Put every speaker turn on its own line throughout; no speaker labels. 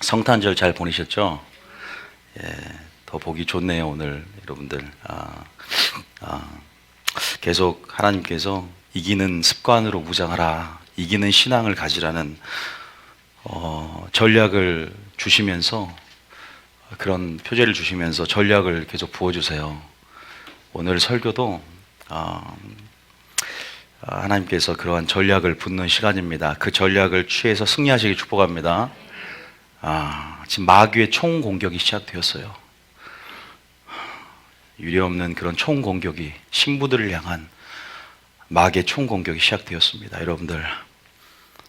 성탄절 잘 보내셨죠? 예, 더 보기 좋네요, 오늘 여러분들. 계속 하나님께서 이기는 습관으로 무장하라, 이기는 신앙을 가지라는 전략을 주시면서, 그런 표제를 주시면서 전략을 계속 부어주세요. 오늘 설교도 하나님께서 그러한 전략을 붓는 시간입니다. 그 전략을 취해서 승리하시길 축복합니다. 지금 마귀의 총 공격이 시작되었어요. 유례없는 그런 총 공격이, 신부들을 향한 마귀의 총 공격이 시작되었습니다. 여러분들,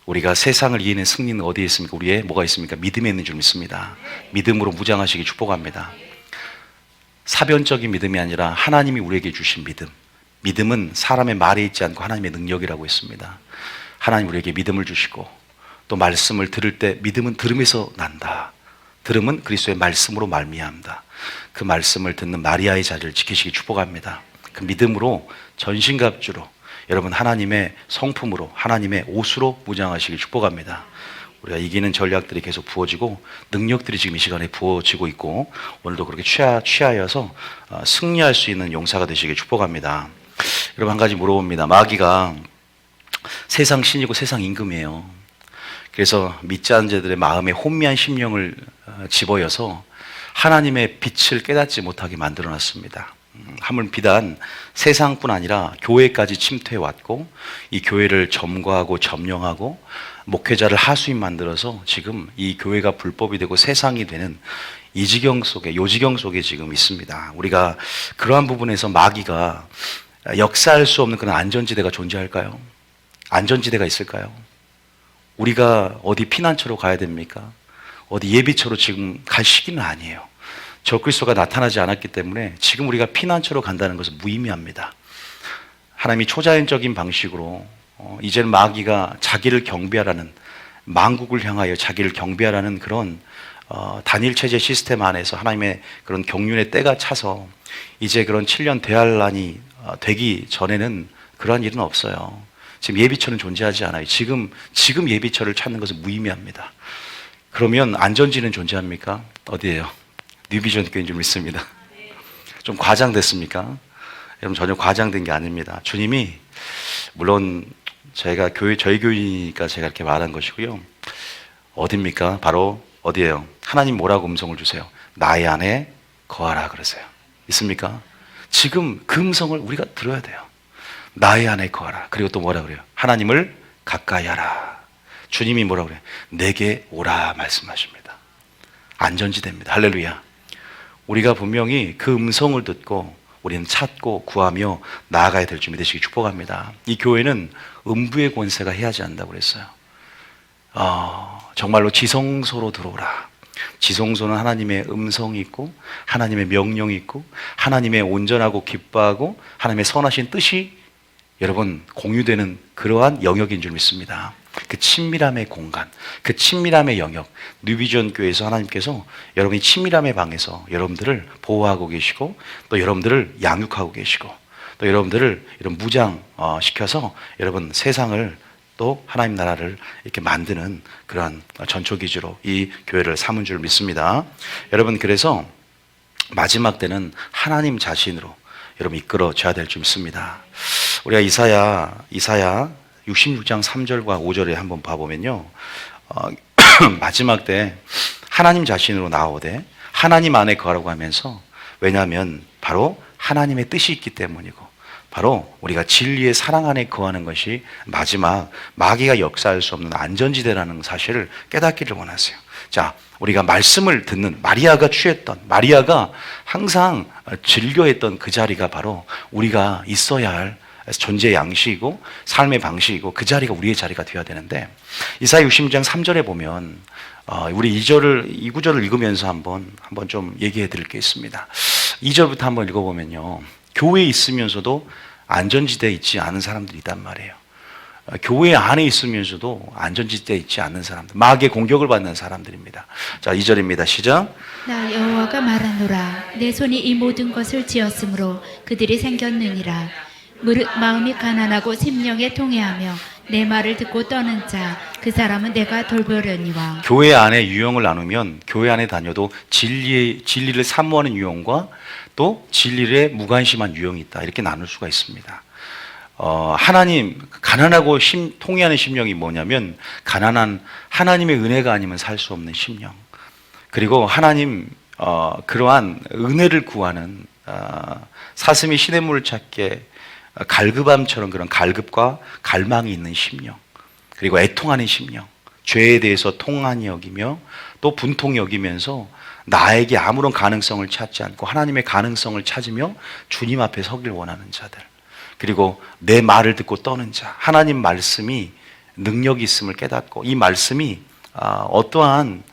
우리가 세상을 이기는 승리는 어디에 있습니까? 우리의 뭐가 있습니까? 믿음에 있는 줄 믿습니다. 믿음으로 무장하시기 축복합니다. 사변적인 믿음이 아니라 하나님이 우리에게 주신 믿음. 믿음은 사람의 말에 있지 않고 하나님의 능력이라고 했습니다. 하나님 우리에게 믿음을 주시고, 또 말씀을 들을 때 믿음은 들음에서 난다. 들음은 그리스도의 말씀으로 말미암다. 그 말씀을 듣는 마리아의 자리를 지키시기 축복합니다. 그 믿음으로 전신갑주로 여러분 하나님의 성품으로, 하나님의 옷으로 무장하시길 축복합니다. 우리가 이기는 전략들이 계속 부어지고 능력들이 지금 이 시간에 부어지고 있고, 오늘도 그렇게 취하여서 승리할 수 있는 용사가 되시길 축복합니다. 여러분, 한 가지 물어봅니다. 마귀가 세상 신이고 세상 임금이에요. 그래서 믿지 않는 자들의 마음에 혼미한 심령을 집어여서 하나님의 빛을 깨닫지 못하게 만들어놨습니다. 하물 비단 세상뿐 아니라 교회까지 침투해왔고, 이 교회를 점거하고 점령하고 목회자를 하수인 만들어서 지금 이 교회가 불법이 되고 세상이 되는 이 지경 속에, 요지경 속에 지금 있습니다. 우리가 그러한 부분에서 마귀가 역사할 수 없는 그런 안전지대가 존재할까요? 안전지대가 있을까요? 우리가 어디 피난처로 가야 됩니까? 어디 예비처로 지금 갈 시기는 아니에요. 적그리스도가 나타나지 않았기 때문에 지금 우리가 피난처로 간다는 것은 무의미합니다. 하나님이 초자연적인 방식으로 이제는 마귀가 자기를 경배하라는, 만국을 향하여 자기를 경배하라는 그런 단일 체제 시스템 안에서 하나님의 그런 경륜의 때가 차서 이제 그런 7년 대환란이 되기 전에는 그러한 일은 없어요. 지금 예비처는 존재하지 않아요. 지금 예비처를 찾는 것은 무의미합니다. 그러면 안전지는 존재합니까? 어디예요? 뉴비전 교회인 줄 믿습니다. 좀 과장됐습니까? 여러분, 전혀 과장된 게 아닙니다. 주님이, 물론 저희 교인이니까 제가 이렇게 말한 것이고요. 어딥니까? 바로 어디예요? 하나님 뭐라고 음성을 주세요? 나의 안에 거하라 그러세요. 있습니까? 지금 그 음성을 우리가 들어야 돼요. 나의 안에 거하라. 그리고 또 뭐라 그래요? 하나님을 가까이 하라. 주님이 뭐라 그래요? 내게 오라 말씀하십니다. 안전지대입니다. 할렐루야. 우리가 분명히 그 음성을 듣고 우리는 찾고 구하며 나아가야 될 줄 믿으시기 축복합니다. 이 교회는 음부의 권세가 해하지 않는다고 그랬어요. 정말로 지성소로 들어오라. 지성소는 하나님의 음성이 있고, 하나님의 명령이 있고, 하나님의 온전하고 기뻐하고 하나님의 선하신 뜻이 여러분 공유되는 그러한 영역인 줄 믿습니다. 그 친밀함의 공간, 그 친밀함의 영역, 뉴비전 교회에서 하나님께서 여러분이 친밀함의 방에서 여러분들을 보호하고 계시고, 또 여러분들을 양육하고 계시고, 또 여러분들을 이런 무장시켜서 여러분 세상을, 또 하나님 나라를 이렇게 만드는 그러한 전초기지로 이 교회를 삼은 줄 믿습니다. 여러분, 그래서 마지막 때는 하나님 자신으로 여러분 이끌어져야 될 줄 믿습니다. 우리가 이사야 66장 3절과 5절에 한번 봐보면요, 마지막 때 하나님 자신으로 나오되 하나님 안에 거하라고 하면서, 왜냐하면 바로 하나님의 뜻이 있기 때문이고, 바로 우리가 진리의 사랑 안에 거하는 것이 마지막 마귀가 역사할 수 없는 안전지대라는 사실을 깨닫기를 원하세요. 자, 우리가 말씀을 듣는 마리아가 취했던, 마리아가 항상 즐겨했던 그 자리가 바로 우리가 있어야 할 존재의 양식이고 삶의 방식이고, 그 자리가 우리의 자리가 되어야 되는데, 이사야 66장 3절에 보면 우리 이 구절을 읽으면서 한번 좀 얘기해 드릴 게 있습니다. 2절부터 한번 읽어보면요, 교회에 있으면서도 안전지대에 있지 않은 사람들이 있단 말이에요. 교회 안에 있으면서도 안전지대에 있지 않는 사람들, 마귀의 공격을 받는 사람들입니다. 자, 2절입니다. 시작.
나 여호와가 말하노라. 내 손이 이 모든 것을 지었으므로 그들이 생겼느니라. 마음이 가난하고 심령에 통회하며 내 말을 듣고 떠는 자 그 사람은 내가 돌보려니와.
교회 안에 유형을 나누면 교회 안에 다녀도 진리를 사모하는 유형과 또 진리에 무관심한 유형이 있다. 이렇게 나눌 수가 있습니다. 하나님, 가난하고 통회하는 심령이 뭐냐면 가난한 하나님의 은혜가 아니면 살 수 없는 심령. 그리고 하나님, 그러한 은혜를 구하는 사슴이 시냇물을 찾게 갈급함처럼 그런 갈급과 갈망이 있는 심령. 그리고 애통하는 심령. 죄에 대해서 통한히 여기며 또 분통히 여기면서 나에게 아무런 가능성을 찾지 않고 하나님의 가능성을 찾으며 주님 앞에 서길 원하는 자들. 그리고 내 말을 듣고 떠는 자. 하나님 말씀이 능력이 있음을 깨닫고 이 말씀이 어떠한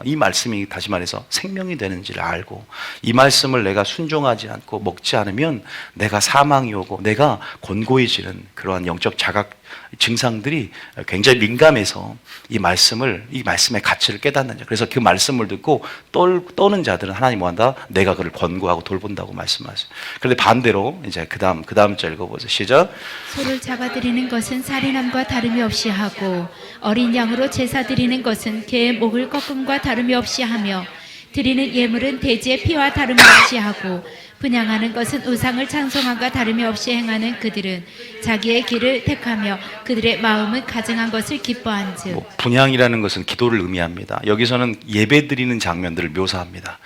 이 말씀이 다시 말해서 생명이 되는지를 알고 이 말씀을 내가 순종하지 않고 먹지 않으면 내가 사망이 오고 내가 곤고해지는 그러한 영적 자각 증상들이 굉장히 민감해서 이 말씀의 가치를 깨닫는 자. 그래서 그 말씀을 듣고 떠는 자들은 하나님 뭐한다? 내가 그를 권고하고 돌본다고 말씀하세요. 그런데 반대로 이제 그 다음 절 읽어보세요. 시작.
소를 잡아들이는 것은 살인함과 다름이 없이 하고 어린 양으로 제사 드리는 것은 개의 목을 꺾음과 다름이 없이 하며 드리는 예물은 돼지의 피와 다름이 없이 하고 분향하는 것은 우상을 찬송함과 다름이 없이 행하는 그들은 자기의 길을 택하며 그들의 마음은 가증한 것을 기뻐한즉.
분향이라는 것은 기도를 의미합니다. 여기서는 예배 드리는 장면들을 묘사합니다.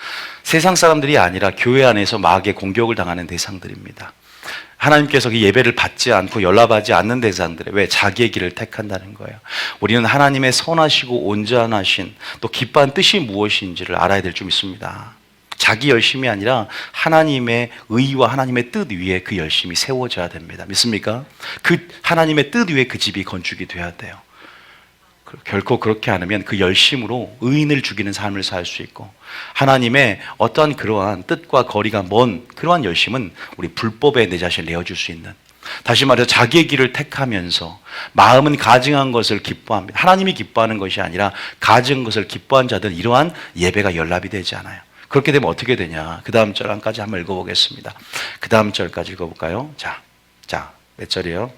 세상 사람들이 아니라 교회 안에서 마귀의 공격을 당하는 대상들입니다. 하나님께서 그 예배를 받지 않고 연락하지 않는 대상들에 왜 자기의 길을 택한다는 거예요. 우리는 하나님의 선하시고 온전하신 또 기뻐한 뜻이 무엇인지를 알아야 될 줄 믿습니다. 자기 열심이 아니라 하나님의 의와 하나님의 뜻 위에 그 열심이 세워져야 됩니다. 믿습니까? 그 하나님의 뜻 위에 그 집이 건축이 돼야 돼요. 결코 그렇게 않으면 그 열심으로 의인을 죽이는 삶을 살 수 있고 하나님의 어떤 그러한 뜻과 거리가 먼 그러한 열심은 우리 불법에 내 자신을 내어줄 수 있는, 다시 말해서 자기의 길을 택하면서 마음은 가증한 것을 기뻐합니다. 하나님이 기뻐하는 것이 아니라 가증한 것을 기뻐한 자들은 이러한 예배가 연락이 되지 않아요. 그렇게 되면 어떻게 되냐? 그 다음 절까지 한번 읽어보겠습니다. 그 다음 절까지 읽어볼까요? 자, 몇 절이에요?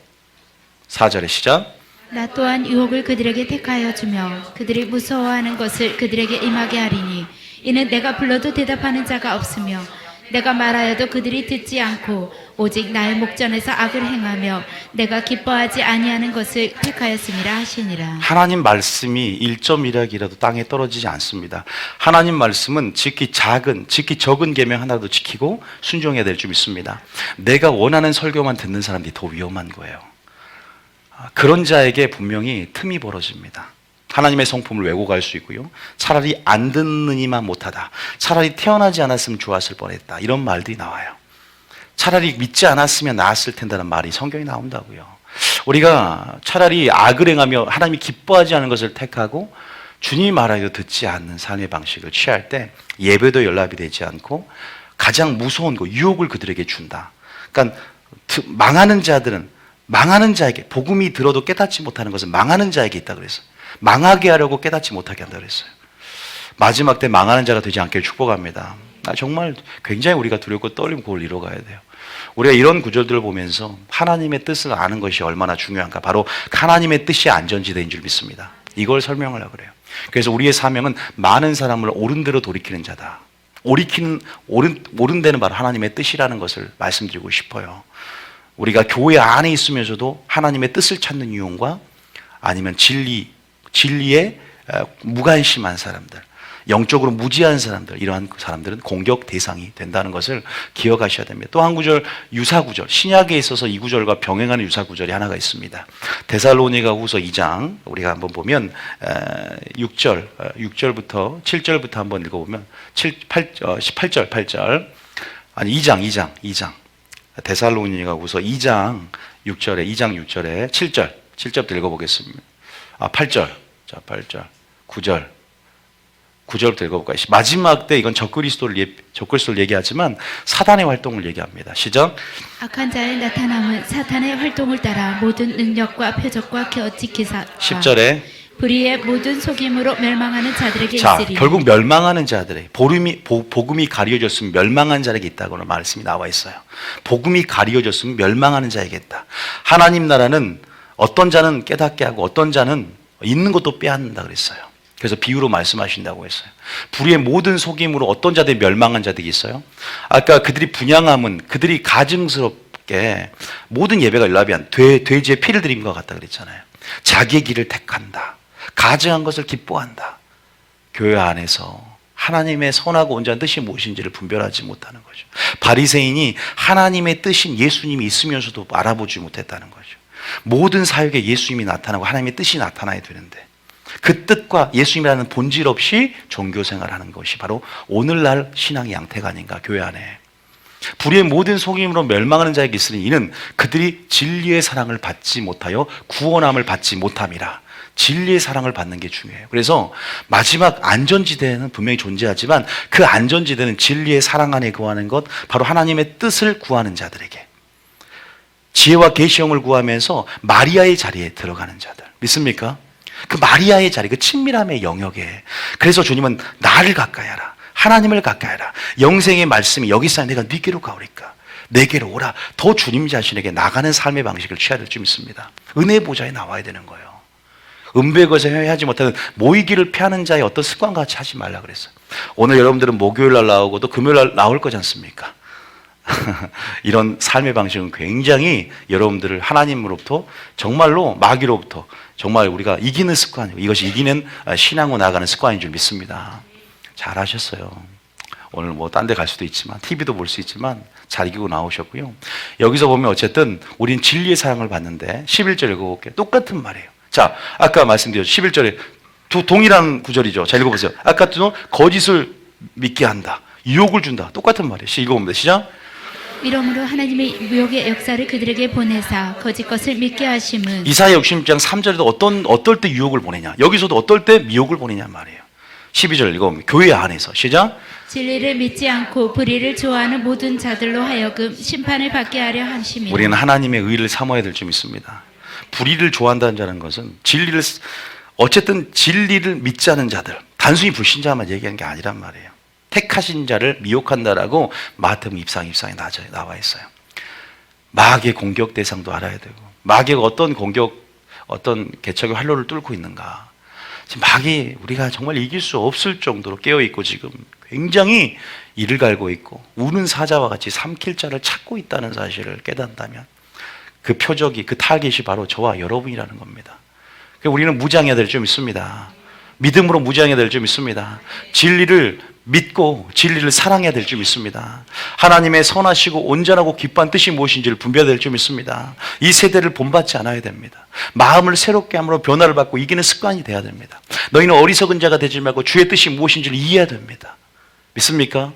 4절에 시작.
나 또한 유혹을 그들에게 택하여 주며 그들이 무서워하는 것을 그들에게 임하게 하리니 이는 내가 불러도 대답하는 자가 없으며 내가 말하여도 그들이 듣지 않고 오직 나의 목전에서 악을 행하며 내가 기뻐하지 아니하는 것을 택하였음이라 하시니라. 하나님
말씀이 1.1약이라도 땅에 떨어지지 않습니다. 하나님 말씀은 지키 적은 계명 하나도 지키고 순종해야 될 줄 믿습니다. 내가 원하는 설교만 듣는 사람들이 더 위험한 거예요. 그런 자에게 분명히 틈이 벌어집니다. 하나님의 성품을 외고 갈 수 있고요. 차라리 안 듣느니만 못하다. 차라리 태어나지 않았으면 좋았을 뻔했다. 이런 말들이 나와요. 차라리 믿지 않았으면 나았을 텐다는 말이 성경에 나온다고요. 우리가 차라리 악을 행하며 하나님이 기뻐하지 않은 것을 택하고 주님이 말하여도 듣지 않는 삶의 방식을 취할 때 예배도 연락이 되지 않고 가장 무서운 거 유혹을 그들에게 준다. 그러니까 망하는 자에게 복음이 들어도 깨닫지 못하는 것은 망하는 자에게 있다 그랬어요. 망하게 하려고 깨닫지 못하게 한다 그랬어요. 마지막 때 망하는 자가 되지 않기를 축복합니다. 정말 굉장히 우리가 두렵고 떨리고 그걸 이뤄가야 돼요. 우리가 이런 구절들을 보면서 하나님의 뜻을 아는 것이 얼마나 중요한가, 바로 하나님의 뜻이 안전지대인 줄 믿습니다. 이걸 설명하려고 그래요. 그래서 우리의 사명은 많은 사람을 옳은 대로 돌이키는 자다. 옳은 데는 바로 하나님의 뜻이라는 것을 말씀드리고 싶어요. 우리가 교회 안에 있으면서도 하나님의 뜻을 찾는 유형과 아니면 진리에 무관심한 사람들, 영적으로 무지한 사람들, 이러한 사람들은 공격 대상이 된다는 것을 기억하셔야 됩니다. 또 한 구절, 유사구절, 신약에 있어서 이 구절과 병행하는 유사구절이 하나가 있습니다. 데살로니가후서 2장 우리가 한번 보면 6절부터 7절부터 한번 읽어보면 18절 8절 아니 2장 데살로니가후서 2장 6절에 7절부터 읽어보겠습니다. 8절, 자 8절, 9절부터 읽어볼까요? 마지막 때 이건 적그리스도를 얘기하지만 사단의 활동을 얘기합니다. 시작.
악한 자의 나타남은 사탄의 활동을 따라 모든 능력과 표적과 지키사.
10절에
불의의 모든 속임으로 멸망하는 자들에게
자,
있으리니.
결국 멸망하는 자들의 복음이 가려졌으면 멸망한 자에게 있다고는 말씀이 나와 있어요. 복음이 가려졌으면 멸망하는 자에게 있다. 하나님 나라는 어떤 자는 깨닫게 하고 어떤 자는 있는 것도 빼앗는다 그랬어요. 그래서 비유로 말씀하신다고 했어요. 불의의 모든 속임으로 어떤 자들이 멸망한 자들이 있어요. 아까 그들이 분향함은 그들이 가증스럽게 모든 예배가 일라비한 돼지의 피를 드린 것 같다 그랬잖아요. 자기의 길을 택한다. 가증한 것을 기뻐한다. 교회 안에서 하나님의 선하고 온전한 뜻이 무엇인지를 분별하지 못하는 거죠. 바리새인이 하나님의 뜻인 예수님이 있으면서도 알아보지 못했다는 거죠. 모든 사역에 예수님이 나타나고 하나님의 뜻이 나타나야 되는데 그 뜻과 예수님이라는 본질 없이 종교생활하는 것이 바로 오늘날 신앙의 양태가 아닌가, 교회 안에. 불의의 모든 속임으로 멸망하는 자에게 있으니 이는 그들이 진리의 사랑을 받지 못하여 구원함을 받지 못함이라. 진리의 사랑을 받는 게 중요해요. 그래서 마지막 안전지대는 분명히 존재하지만 그 안전지대는 진리의 사랑 안에 구하는 것, 바로 하나님의 뜻을 구하는 자들에게, 지혜와 계시형을 구하면서 마리아의 자리에 들어가는 자들, 믿습니까? 그 마리아의 자리, 그 친밀함의 영역에. 그래서 주님은 나를 가까이 하라, 하나님을 가까이 하라, 영생의 말씀이 여기 있어 내가 네게로 가오리까, 내게로 오라. 더 주님 자신에게 나가는 삶의 방식을 취해야 될 줄 믿습니다. 은혜 보좌에 나와야 되는 거예요. 은배것에 회하지 못하는 모이기를 피하는 자의 어떤 습관과 같이 하지 말라 그랬어요. 오늘 여러분들은 목요일 날 나오고 또 금요일 날 나올 거지 않습니까? 이런 삶의 방식은 굉장히 여러분들을 하나님으로부터, 정말로 마귀로부터 정말 우리가 이기는 습관이고, 이것이 이기는 신앙으로 나아가는 습관인 줄 믿습니다. 잘하셨어요. 오늘 뭐 딴 데 갈 수도 있지만, TV도 볼 수 있지만 잘 이기고 나오셨고요. 여기서 보면 어쨌든 우린 진리의 사랑을 받는데 11절 읽어볼게요. 똑같은 말이에요. 자, 아까 말씀드렸죠. 11절에 동일한 구절이죠. 자, 읽어보세요. 아까도 거짓을 믿게 한다, 유혹을 준다. 똑같은 말이에요. 읽어봅니다. 시작.
이러므로 하나님의 무역의 역사를 그들에게 보내사 거짓 것을 믿게 하심은.
이사야 66장 3절에도 어떨 때 유혹을 보내냐, 여기서도 어떨 때 미혹을 보내냐 말이에요. 12절 읽어봅니다. 교회 안에서 시작.
진리를 믿지 않고 불의를 좋아하는 모든 자들로 하여금 심판을 받게 하려 하심이라.
우리는 하나님의 의를 삼아야 될 줄 믿습니다. 불의를 좋아한다는 자는 것은 어쨌든 진리를 믿지 않은 자들, 단순히 불신자만 얘기하는 게 아니란 말이에요. 택하신 자를 미혹한다라고 마태복음 2장 나와 있어요. 마귀의 공격 대상도 알아야 되고, 마귀가 어떤 개척의 활로를 뚫고 있는가. 지금 마귀 우리가 정말 이길 수 없을 정도로 깨어있고 지금 굉장히 이를 갈고 있고 우는 사자와 같이 삼킬 자를 찾고 있다는 사실을 깨닫는다면 그 표적이, 그 타겟이 바로 저와 여러분이라는 겁니다. 우리는 무장해야 될 줄 믿습니다. 믿음으로 무장해야 될 줄 믿습니다. 진리를 믿고 진리를 사랑해야 될 줄 믿습니다. 하나님의 선하시고 온전하고 기뻐한 뜻이 무엇인지를 분별해야 될 줄 믿습니다. 이 세대를 본받지 않아야 됩니다. 마음을 새롭게 함으로 변화를 받고 이기는 습관이 돼야 됩니다. 너희는 어리석은 자가 되지 말고 주의 뜻이 무엇인지를 이해해야 됩니다. 믿습니까?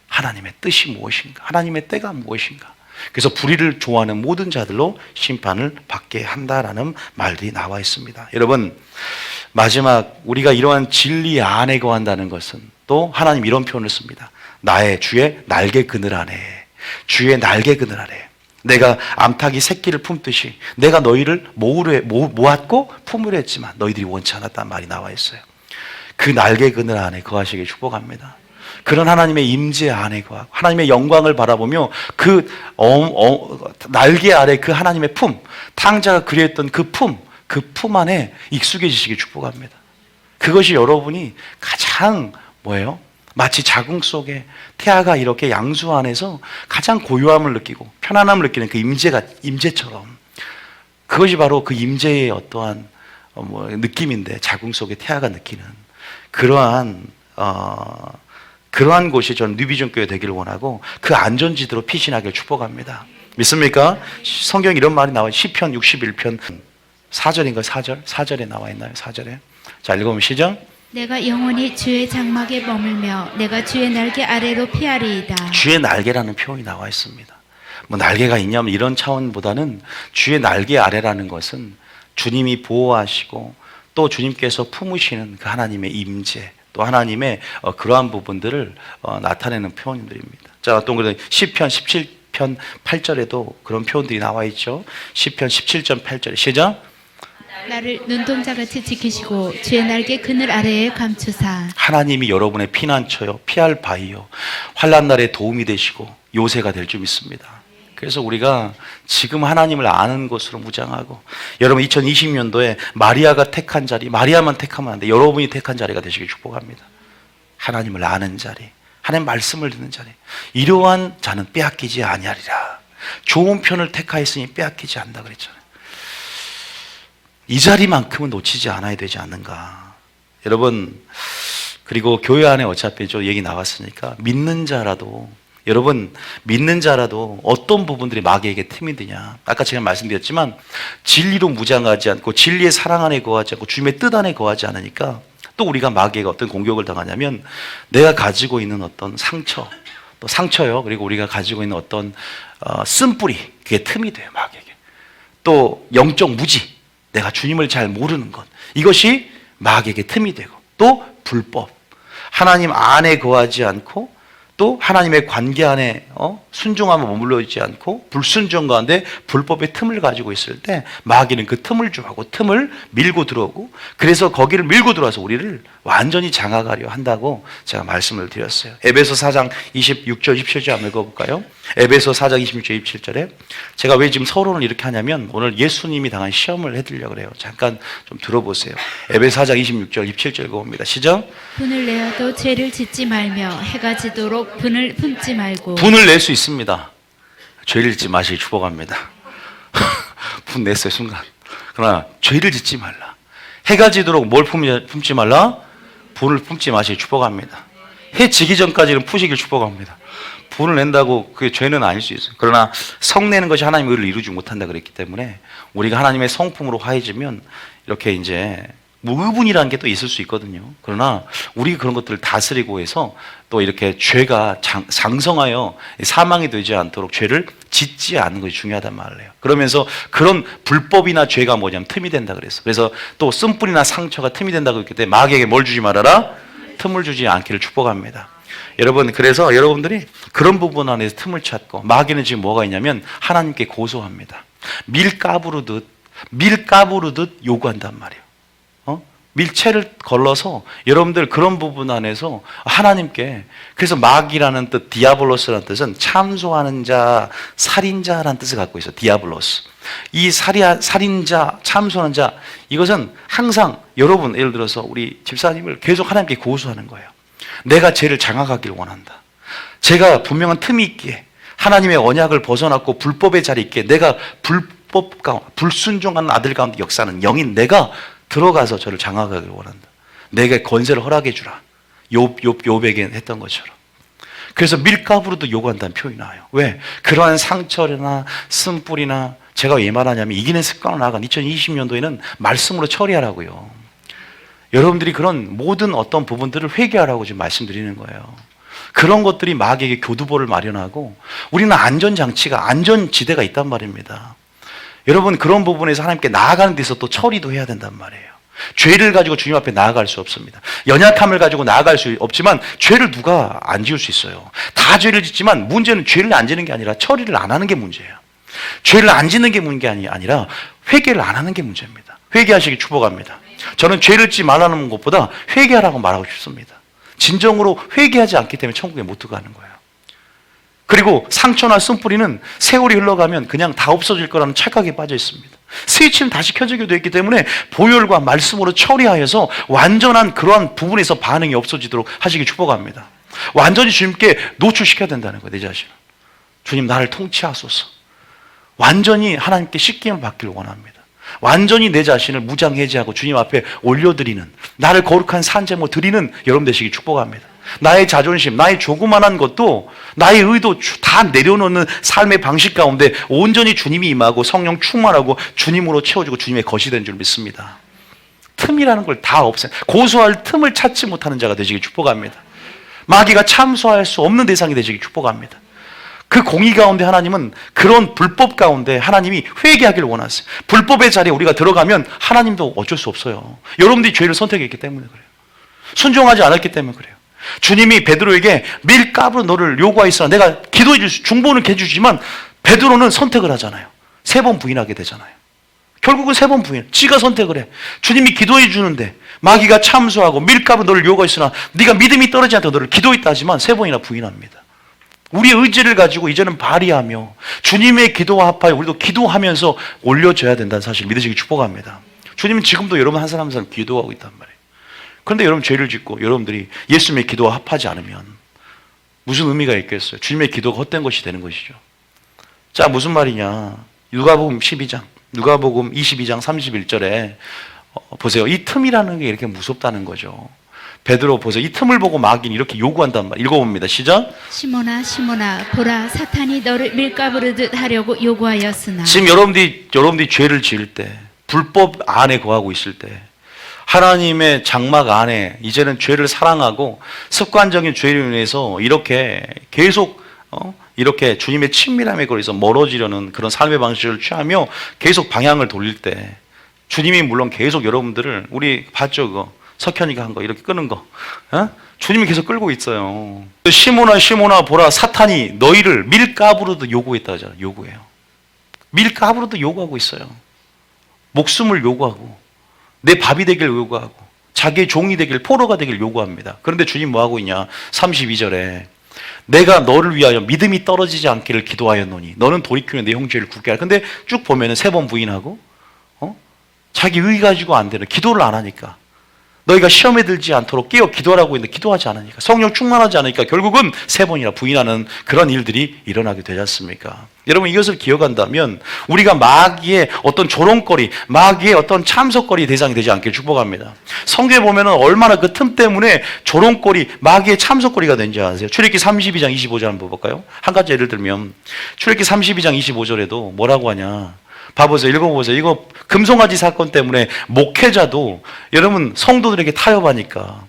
하나님의 뜻이 무엇인가? 하나님의 때가 무엇인가? 그래서 불의를 좋아하는 모든 자들로 심판을 받게 한다라는 말들이 나와 있습니다. 여러분, 마지막 우리가 이러한 진리 안에 거한다는 것은 또 하나님 이런 표현을 씁니다. 나의 주의 날개 그늘 아래, 주의 날개 그늘 아래 내가 암탉이 새끼를 품듯이 내가 너희를 모았고 품으려 했지만 너희들이 원치 않았다는 말이 나와 있어요. 그 날개 그늘 안에 거하시길 축복합니다. 그런 하나님의 임재 안에 거하고 하나님의 영광을 바라보며 그 날개 아래 그 하나님의 품, 탕자가 그리했던 그 품 안에 익숙해지시길 축복합니다. 그것이 여러분이 가장 뭐예요? 마치 자궁 속에 태아가 이렇게 양수 안에서 가장 고요함을 느끼고 편안함을 느끼는 그 임재처럼, 그것이 바로 그 임재의 어떠한 느낌인데, 자궁 속에 태아가 느끼는 그러한 곳이 저는 뉴비전 교회 되기를 원하고 그 안전지대로 피신하기를 축복합니다. 믿습니까? 성경 이런 말이 나와요. 시편 61편 4절인가요? 4절에 나와 있나요? 4절에. 자, 읽어보면 시작.
내가 영원히 주의 장막에 머물며 내가 주의 날개 아래로 피하리이다.
주의 날개라는 표현이 나와 있습니다. 뭐 날개가 있냐면 이런 차원보다는 주의 날개 아래라는 것은 주님이 보호하시고 또 주님께서 품으시는 그 하나님의 임재, 또 하나님의 그러한 부분들을 나타내는 표현들입니다. 자, 또 그래서 시편 17편 8절에도 그런 표현들이 나와 있죠. 시편 17편 8절에 시작.
나를 눈동자같이 지키시고 주의 날개 그늘 아래에 감추사.
하나님이 여러분의 피난처요, 피할 바위요, 환난 날에 도움이 되시고 요새가 될 줄 믿습니다. 그래서 우리가 지금 하나님을 아는 것으로 무장하고, 여러분 2020년도에 마리아가 택한 자리, 마리아만 택하면 안 돼. 여러분이 택한 자리가 되시길 축복합니다. 하나님을 아는 자리, 하나님 말씀을 듣는 자리. 이러한 자는 빼앗기지 아니하리라. 좋은 편을 택하였으니 빼앗기지 않는다 그랬잖아요. 이 자리만큼은 놓치지 않아야 되지 않는가. 여러분, 그리고 교회 안에 어차피 저 얘기 나왔으니까 믿는 자라도, 여러분 믿는 자라도 어떤 부분들이 마귀에게 틈이 되냐. 아까 제가 말씀드렸지만 진리로 무장하지 않고 진리의 사랑 안에 거하지 않고 주님의 뜻 안에 거하지 않으니까 또 우리가 마귀에게 어떤 공격을 당하냐면 내가 가지고 있는 어떤 상처, 또 상처요, 그리고 우리가 가지고 있는 어떤 쓴뿌리, 그게 틈이 돼요. 마귀에게. 또 영적 무지, 내가 주님을 잘 모르는 것, 이것이 마귀에게 틈이 되고, 또 불법, 하나님 안에 거하지 않고 또 하나님의 관계 안에 순종하며 머물러 있지 않고 불순종 가운데 불법의 틈을 가지고 있을 때 마귀는 그 틈을 주하고 틈을 밀고 들어오고, 그래서 거기를 밀고 들어와서 우리를 완전히 장악하려 한다고 제가 말씀을 드렸어요. 에베소 4장 26절 27절 한번 읽어볼까요? 에베소 4장 26절 27절에 제가 왜 지금 서론을 이렇게 하냐면 오늘 예수님이 당한 시험을 해드리려고 그래요. 잠깐 좀 들어보세요. 에베소 4장 26절 27절 읽어봅니다. 시작.
분을 내어도 죄를 짓지 말며 해가 지도록 분을 품지 말고.
분을 낼 수 있습니다. 죄를 짓지 마시기 축복합니다. 분 냈어요 순간. 그러나 죄를 짓지 말라. 해가 지도록 뭘 품지 말라? 분을 품지 마시기 축복합니다. 해 지기 전까지는 푸시길 축복합니다. 분을 낸다고 그게 죄는 아닐 수 있어요. 그러나 성내는 것이 하나님의 의를 이루지 못한다 그랬기 때문에 우리가 하나님의 성품으로 화해지면 이렇게 이제 무의분이라는 게 또 있을 수 있거든요. 그러나 우리가 그런 것들을 다스리고 해서 또 이렇게 죄가 장성하여 사망이 되지 않도록 죄를 짓지 않는 것이 중요하단 말이에요. 그러면서 그런 불법이나 죄가 뭐냐면 틈이 된다 그랬어. 그래서 또 쓴뿌리나 상처가 틈이 된다고 했기 때문에 마귀에게 뭘 주지 말아라? 틈을 주지 않기를 축복합니다. 여러분, 그래서 여러분들이 그런 부분 안에서 틈을 찾고, 마귀는 지금 뭐가 있냐면 하나님께 고소합니다. 밀가부르듯 요구한단 말이에요. 밀체를 걸러서 여러분들 그런 부분 안에서 하나님께, 그래서 마귀라는 뜻, 디아블로스라는 뜻은 참소하는 자, 살인자라는 뜻을 갖고 있어요. 디아블로스. 이 살인자, 참소하는 자, 이것은 항상 여러분, 예를 들어서 우리 집사님을 계속 하나님께 고소하는 거예요. 내가 죄를 장악하기를 원한다. 제가 분명한 틈이 있기에 하나님의 언약을 벗어났고 불법의 자리에 있기에 내가 불순종하는 아들 가운데 역사하는 영인 내가 들어가서 저를 장악하기를 원한다. 내게 권세를 허락해 주라. 욥에게 했던 것처럼. 그래서 밀가부로도 요구한다는 표현이 나와요. 왜? 그러한 상처나 쓴뿌리나, 제가 왜 말하냐면 이기는 습관을 나아간 2020년도에는 말씀으로 처리하라고요. 여러분들이 그런 모든 어떤 부분들을 회개하라고 지금 말씀드리는 거예요. 그런 것들이 마귀에게 교두보를 마련하고, 우리는 안전장치가, 안전지대가 있단 말입니다. 여러분, 그런 부분에서 하나님께 나아가는 데서 또 처리도 해야 된단 말이에요. 죄를 가지고 주님 앞에 나아갈 수 없습니다. 연약함을 가지고 나아갈 수 없지만 죄를 누가 안 지을 수 있어요. 다 죄를 짓지만 문제는 죄를 안 지는 게 아니라 처리를 안 하는 게 문제예요. 죄를 안 짓는 게 문제가 아니라 회개를 안 하는 게 문제입니다. 회개하시기 축복합니다. 저는 죄를 짓지 말라는 것보다 회개하라고 말하고 싶습니다. 진정으로 회개하지 않기 때문에 천국에 못 들어가는 거예요. 그리고 상처나 쓴뿌리는 세월이 흘러가면 그냥 다 없어질 거라는 착각에 빠져 있습니다. 스위치는 다시 켜지게 되어 있기 때문에 보혈과 말씀으로 처리하여서 완전한 그러한 부분에서 반응이 없어지도록 하시기 축복합니다. 완전히 주님께 노출시켜야 된다는 거예요. 내 자신을. 주님, 나를 통치하소서. 완전히 하나님께 씻김을 받기를 원합니다. 완전히 내 자신을 무장해제하고 주님 앞에 올려드리는, 나를 거룩한 산제물 드리는 여러분 되시기 축복합니다. 나의 자존심, 나의 조그만한 것도, 나의 의도 다 내려놓는 삶의 방식 가운데 온전히 주님이 임하고 성령 충만하고 주님으로 채워지고 주님의 것이 된 줄 믿습니다. 틈이라는 걸 다 없애요. 고소할 틈을 찾지 못하는 자가 되시기 축복합니다. 마귀가 참소할 수 없는 대상이 되시기 축복합니다. 그 공의 가운데 하나님은 그런 불법 가운데 하나님이 회개하기를 원하세요. 불법의 자리에 우리가 들어가면 하나님도 어쩔 수 없어요. 여러분들이 죄를 선택했기 때문에 그래요. 순종하지 않았기 때문에 그래요. 주님이 베드로에게 밀가부로 너를 요구하였으나 내가 기도해 줄 수, 중보는 해주지만 베드로는 선택을 하잖아요. 3번 부인하게 되잖아요. 결국은 3번 부인. 지가 선택을 해. 주님이 기도해 주는데 마귀가 참소하고 밀가부로 너를 요구하였으나 네가 믿음이 떨어지지 않도록 너를 기도했다 하지만 3번이나 부인합니다. 우리의 의지를 가지고 이제는 발휘하며 주님의 기도와 합하여 우리도 기도하면서 올려줘야 된다는 사실 믿으시기 축복합니다. 주님은 지금도 여러분 한 사람 한 사람 기도하고 있단 말이에요. 그런데 여러분 죄를 짓고 여러분들이 예수님의 기도와 합하지 않으면 무슨 의미가 있겠어요? 주님의 기도가 헛된 것이 되는 것이죠. 자, 무슨 말이냐? 누가복음 12장, 누가복음 22장 31절에 보세요. 이 틈이라는 게 이렇게 무섭다는 거죠. 베드로 보세요. 이 틈을 보고 마귀는 이렇게 요구한단 말이에요. 읽어봅니다. 시작.
시몬아 시몬아 보라 사탄이 너를 밀가부르듯 하려고 요구하였으나.
지금 여러분들이 죄를 지을 때, 불법 안에 거하고 있을 때, 하나님의 장막 안에 이제는 죄를 사랑하고 습관적인 죄로 인해서 이렇게 계속 이렇게 주님의 친밀함에 걸려서 멀어지려는 그런 삶의 방식을 취하며 계속 방향을 돌릴 때 주님이 물론 계속 여러분들을, 우리 봤죠, 그거 석현이가 한 거 이렇게 끄는 거, 주님이 계속 끌고 있어요. 시몬아 시몬아 보라 사탄이 너희를 밀가부르듯 요구했다 하잖아요. 요구해요. 밀가부르듯 요구하고 있어요. 목숨을 요구하고 내 밥이 되길 요구하고 자기의 종이 되길, 포로가 되길 요구합니다. 그런데 주님 뭐 하고 있냐? 32절에 내가 너를 위하여 믿음이 떨어지지 않기를 기도하였노니 너는 돌이키면 내 형제를 굳게 하라. 근데 쭉 보면은 3번 부인하고 자기 의 가지고 안 되는 기도를 안 하니까, 너희가 시험에 들지 않도록 깨어 기도하라고 했는데 기도하지 않으니까, 성령 충만하지 않으니까 결국은 3번이나 부인하는 그런 일들이 일어나게 되지 않습니까? 여러분, 이것을 기억한다면 우리가 마귀의 어떤 조롱거리, 마귀의 어떤 참석거리 대상이 되지 않기를 축복합니다. 성경에 보면은 얼마나 그 틈 때문에 조롱거리, 마귀의 참석거리가 된지 아세요? 출애굽기 32장 25절 한번 볼까요? 한 가지 예를 들면 출애굽기 32장 25절에도 뭐라고 하냐? 봐보세요. 읽어보세요. 이거 금송아지 사건 때문에 목회자도 여러분 성도들에게 타협하니까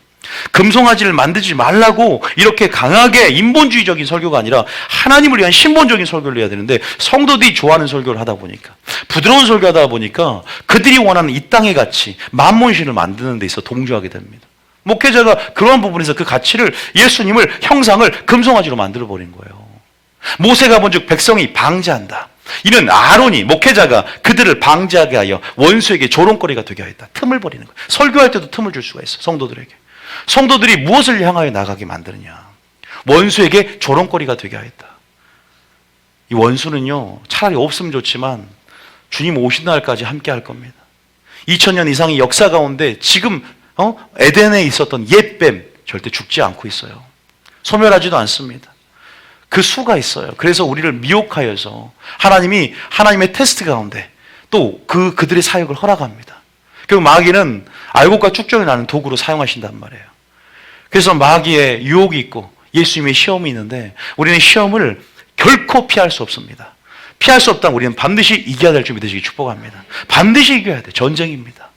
금송아지를 만들지 말라고 이렇게 강하게 인본주의적인 설교가 아니라 하나님을 위한 신본적인 설교를 해야 되는데, 성도들이 좋아하는 설교를 하다 보니까, 부드러운 설교하다 보니까 그들이 원하는 이 땅의 가치, 만몬신을 만드는 데 있어 동조하게 됩니다. 목회자가 그러한 부분에서 그 가치를, 예수님을, 형상을 금송아지로 만들어버린 거예요. 모세가 본즉 백성이 방자한다. 이는 아론이, 목회자가 그들을 방지하게 하여 원수에게 조롱거리가 되게 하였다. 틈을 버리는 거예요. 설교할 때도 틈을 줄 수가 있어, 성도들에게. 성도들이 무엇을 향하여 나가게 만드느냐? 원수에게 조롱거리가 되게 하였다. 이 원수는요, 차라리 없으면 좋지만 주님 오신 날까지 함께 할 겁니다. 2000년 이상의 역사 가운데 지금 에덴에 있었던 옛뱀 절대 죽지 않고 있어요. 소멸하지도 않습니다. 그 수가 있어요. 그래서 우리를 미혹하여서 하나님이 하나님의 테스트 가운데 또 그들의 사역을 허락합니다. 그리고 마귀는 알곡과 쭉정이 나는 도구로 사용하신단 말이에요. 그래서 마귀의 유혹이 있고 예수님의 시험이 있는데 우리는 시험을 결코 피할 수 없습니다. 피할 수 없다면 우리는 반드시 이겨야 될 줄 믿으시기 축복합니다. 반드시 이겨야 돼. 전쟁입니다.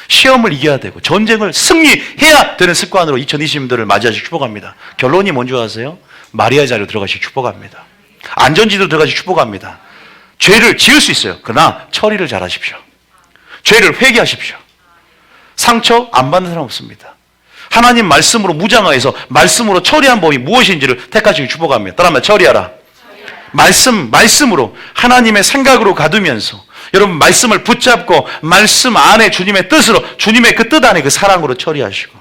시험을 이겨야 되고 전쟁을 승리해야 되는 습관으로 2020년들을 맞이하시기 축복합니다. 결론이 뭔지 아세요? 마리아 자리로 들어가시기 축복합니다. 안전지대로 들어가시기 축복합니다. 죄를 지을 수 있어요. 그러나 처리를 잘 하십시오. 죄를 회개하십시오. 상처 안 받는 사람 없습니다. 하나님 말씀으로 무장하여서 말씀으로 처리한 법이 무엇인지를 택하시기 축복합니다. 따라하면 처리하라. 말씀으로 하나님의 생각으로 가두면서 여러분 말씀을 붙잡고 말씀 안에 주님의 뜻으로, 주님의 그 뜻 안에 그 사랑으로 처리하시고,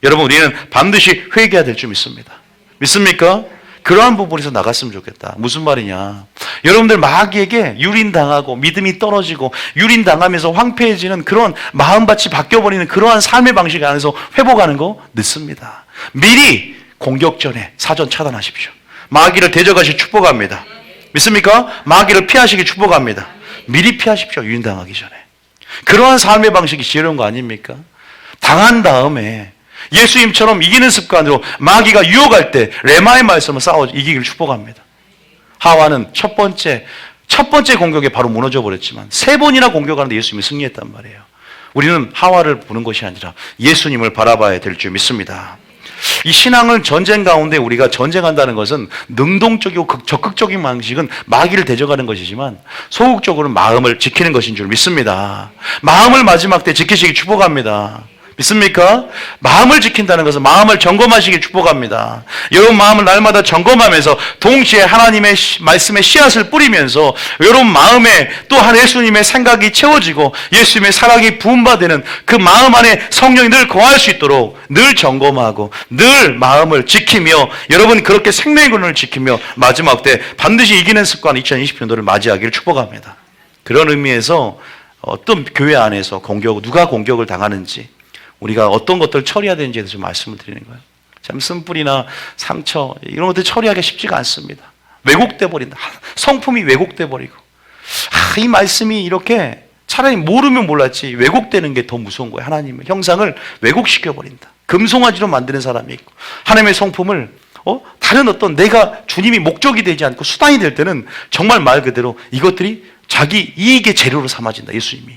여러분 우리는 반드시 회개해야 될 줄 믿습니다. 믿습니까? 그러한 부분에서 나갔으면 좋겠다. 무슨 말이냐? 여러분들 마귀에게 유린당하고 믿음이 떨어지고 유린당하면서 황폐해지는 그런 마음밭이 바뀌어버리는 그러한 삶의 방식 안에서 회복하는 거 늦습니다. 미리 공격 전에 사전 차단하십시오. 마귀를 대적하시 축복합니다. 믿습니까? 마귀를 피하시기 축복합니다. 미리 피하십시오. 유린당하기 전에. 그러한 삶의 방식이 지혜로운 거 아닙니까? 당한 다음에 예수님처럼 이기는 습관으로 마귀가 유혹할 때 레마의 말씀을 싸워 이기기를 축복합니다. 하와는 첫 번째 공격에 바로 무너져 버렸지만 3번이나 공격하는데 예수님이 승리했단 말이에요. 우리는 하와를 보는 것이 아니라 예수님을 바라봐야 될 줄 믿습니다. 이 신앙을 전쟁 가운데 우리가 전쟁한다는 것은 능동적이고 적극적인 방식은 마귀를 대적하는 것이지만 소극적으로는 마음을 지키는 것인 줄 믿습니다. 마음을 마지막 때 지키시기 축복합니다. 믿습니까? 마음을 지킨다는 것은 마음을 점검하시길 축복합니다. 여러분 마음을 날마다 점검하면서 동시에 하나님의 말씀의 씨앗을 뿌리면서 여러분 마음에 또한 예수님의 생각이 채워지고 예수님의 사랑이 부음받는 그 마음 안에 성령이 늘 거할 수 있도록 늘 점검하고 늘 마음을 지키며 여러분 그렇게 생명의 근원을 지키며 마지막 때 반드시 이기는 습관 2020년도를 맞이하기를 축복합니다. 그런 의미에서 어떤 교회 안에서 누가 공격을 당하는지 우리가 어떤 것들을 처리해야 되는지에 대해서 말씀을 드리는 거예요. 참 쓴뿌리나 상처 이런 것들 처리하기 쉽지가 않습니다. 왜곡돼 버린다. 성품이 왜곡돼 버리고 이 말씀이 이렇게 차라리 모르면 몰랐지 왜곡되는 게 더 무서운 거예요. 하나님의 형상을 왜곡시켜 버린다. 금송아지로 만드는 사람이 있고 하나님의 성품을 다른 어떤 내가 주님이 목적이 되지 않고 수단이 될 때는 정말 말 그대로 이것들이 자기 이익의 재료로 삼아진다. 예수님이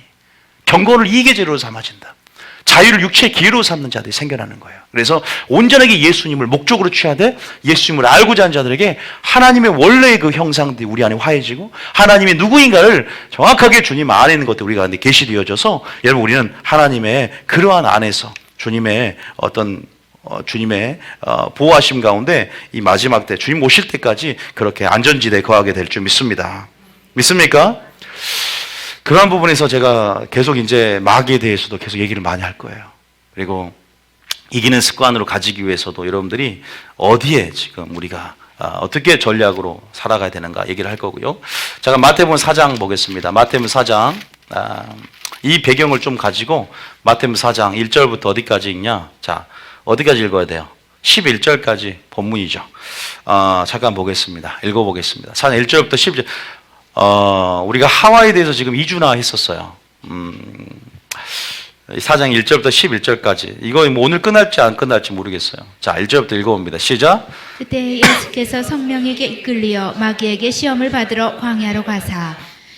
경건을 이익의 재료로 삼아진다. 자유를 육체의 기회로 삼는 자들이 생겨나는 거예요. 그래서 온전하게 예수님을 목적으로 취하되 예수님을 알고자 하는 자들에게 하나님의 원래의 그 형상들이 우리 안에 화해지고 하나님의 누구인가를 정확하게 주님 안에 있는 것들이 우리 가운데 계시되어져서 여러분 우리는 하나님의 그러한 안에서 주님의 주님의 보호하심 가운데 이 마지막 때 주님 오실 때까지 그렇게 안전지대에 거하게 될 줄 믿습니다. 믿습니까? 그러한 부분에서 제가 계속 이제 마귀에 대해서도 계속 얘기를 많이 할 거예요. 그리고 이기는 습관으로 가지기 위해서도 여러분들이 어디에 지금 우리가 어떻게 전략으로 살아가야 되는가 얘기를 할 거고요. 제가 마태복음 4장 보겠습니다. 마태복음 4장 이 배경을 좀 가지고 마태복음 4장 1절부터 어디까지 읽냐? 자, 어디까지 읽어야 돼요? 11절까지 본문이죠. 잠깐 보겠습니다. 읽어보겠습니다. 4장 1절부터 11절. 우리가 하와이에 대해서 지금 2주나 했었어요. 4장 1절부터 11절까지. 이거 오늘 끝날지 안 끝날지 모르겠어요. 자, 1절부터 읽어봅니다. 시작.
그때 예수께서 성령에게 이끌리어 마귀에게 시험을 받으러 광야로 가사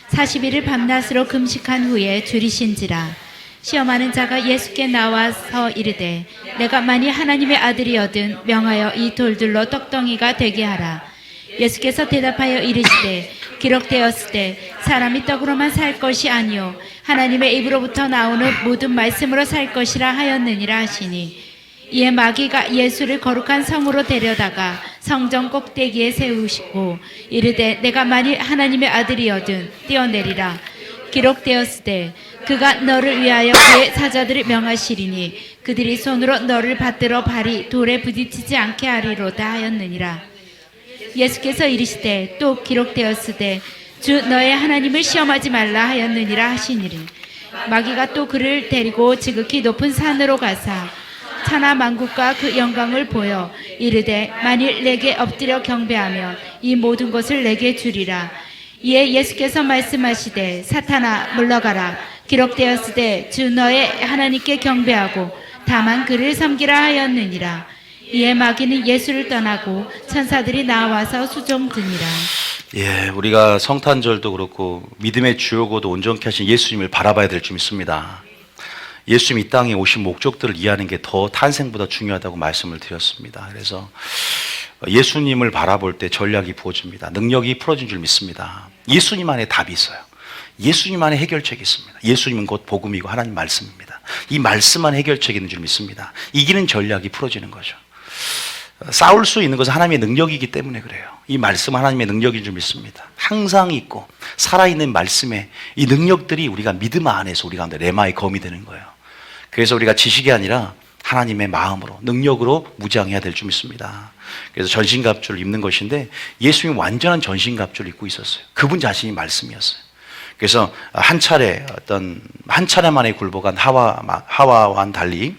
40일을 밤낮으로 금식한 후에 줄이신지라. 시험하는 자가 예수께 나와서 이르되 내가 만일 하나님의 아들이거든 명하여 이 돌들로 떡덩이가 되게 하라. 예수께서 대답하여 이르시되 기록되었으되 사람이 떡으로만 살 것이 아니요 하나님의 입으로부터 나오는 모든 말씀으로 살 것이라 하였느니라 하시니 이에 마귀가 예수를 거룩한 성으로 데려다가 성전 꼭대기에 세우시고 이르되 내가 만일 하나님의 아들이거든 뛰어내리라. 기록되었으되 그가 너를 위하여 그의 사자들을 명하시리니 그들이 손으로 너를 받들어 발이 돌에 부딪히지 않게 하리로다 하였느니라. 예수께서 이르시되 또 기록되었으되 주 너의 하나님을 시험하지 말라 하였느니라 하시니리. 마귀가 또 그를 데리고 지극히 높은 산으로 가사 천하 만국과 그 영광을 보여 이르되 만일 내게 엎드려 경배하며 이 모든 것을 내게 주리라. 이에 예수께서 말씀하시되 사탄아 물러가라. 기록되었으되 주 너의 하나님께 경배하고 다만 그를 섬기라 하였느니라. 이에 마귀는 예수를 떠나고 천사들이 나와서 수종드니라.
예, 우리가 성탄절도 그렇고 믿음의 주요고도 온전케 하신 예수님을 바라봐야 될 줄 믿습니다. 예수님 이 땅에 오신 목적들을 이해하는 게 더 탄생보다 중요하다고 말씀을 드렸습니다. 그래서 예수님을 바라볼 때 전략이 부어집니다. 능력이 풀어진 줄 믿습니다. 예수님 안에 답이 있어요. 예수님 안에 해결책이 있습니다. 예수님은 곧 복음이고 하나님 말씀입니다. 이 말씀 안에 해결책이 있는 줄 믿습니다. 이기는 전략이 풀어지는 거죠. 싸울 수 있는 것은 하나님의 능력이기 때문에 그래요. 이 말씀은 하나님의 능력인 줄 믿습니다. 항상 있고 살아있는 말씀의 이 능력들이 우리가 믿음 안에서 우리 가운데 레마의 검이 되는 거예요. 그래서 우리가 지식이 아니라 하나님의 마음으로 능력으로 무장해야 될 줄 믿습니다. 그래서 전신갑주를 입는 것인데 예수님이 완전한 전신갑주를 입고 있었어요. 그분 자신이 말씀이었어요. 그래서 한 차례만에 굴복한 하와와는 달리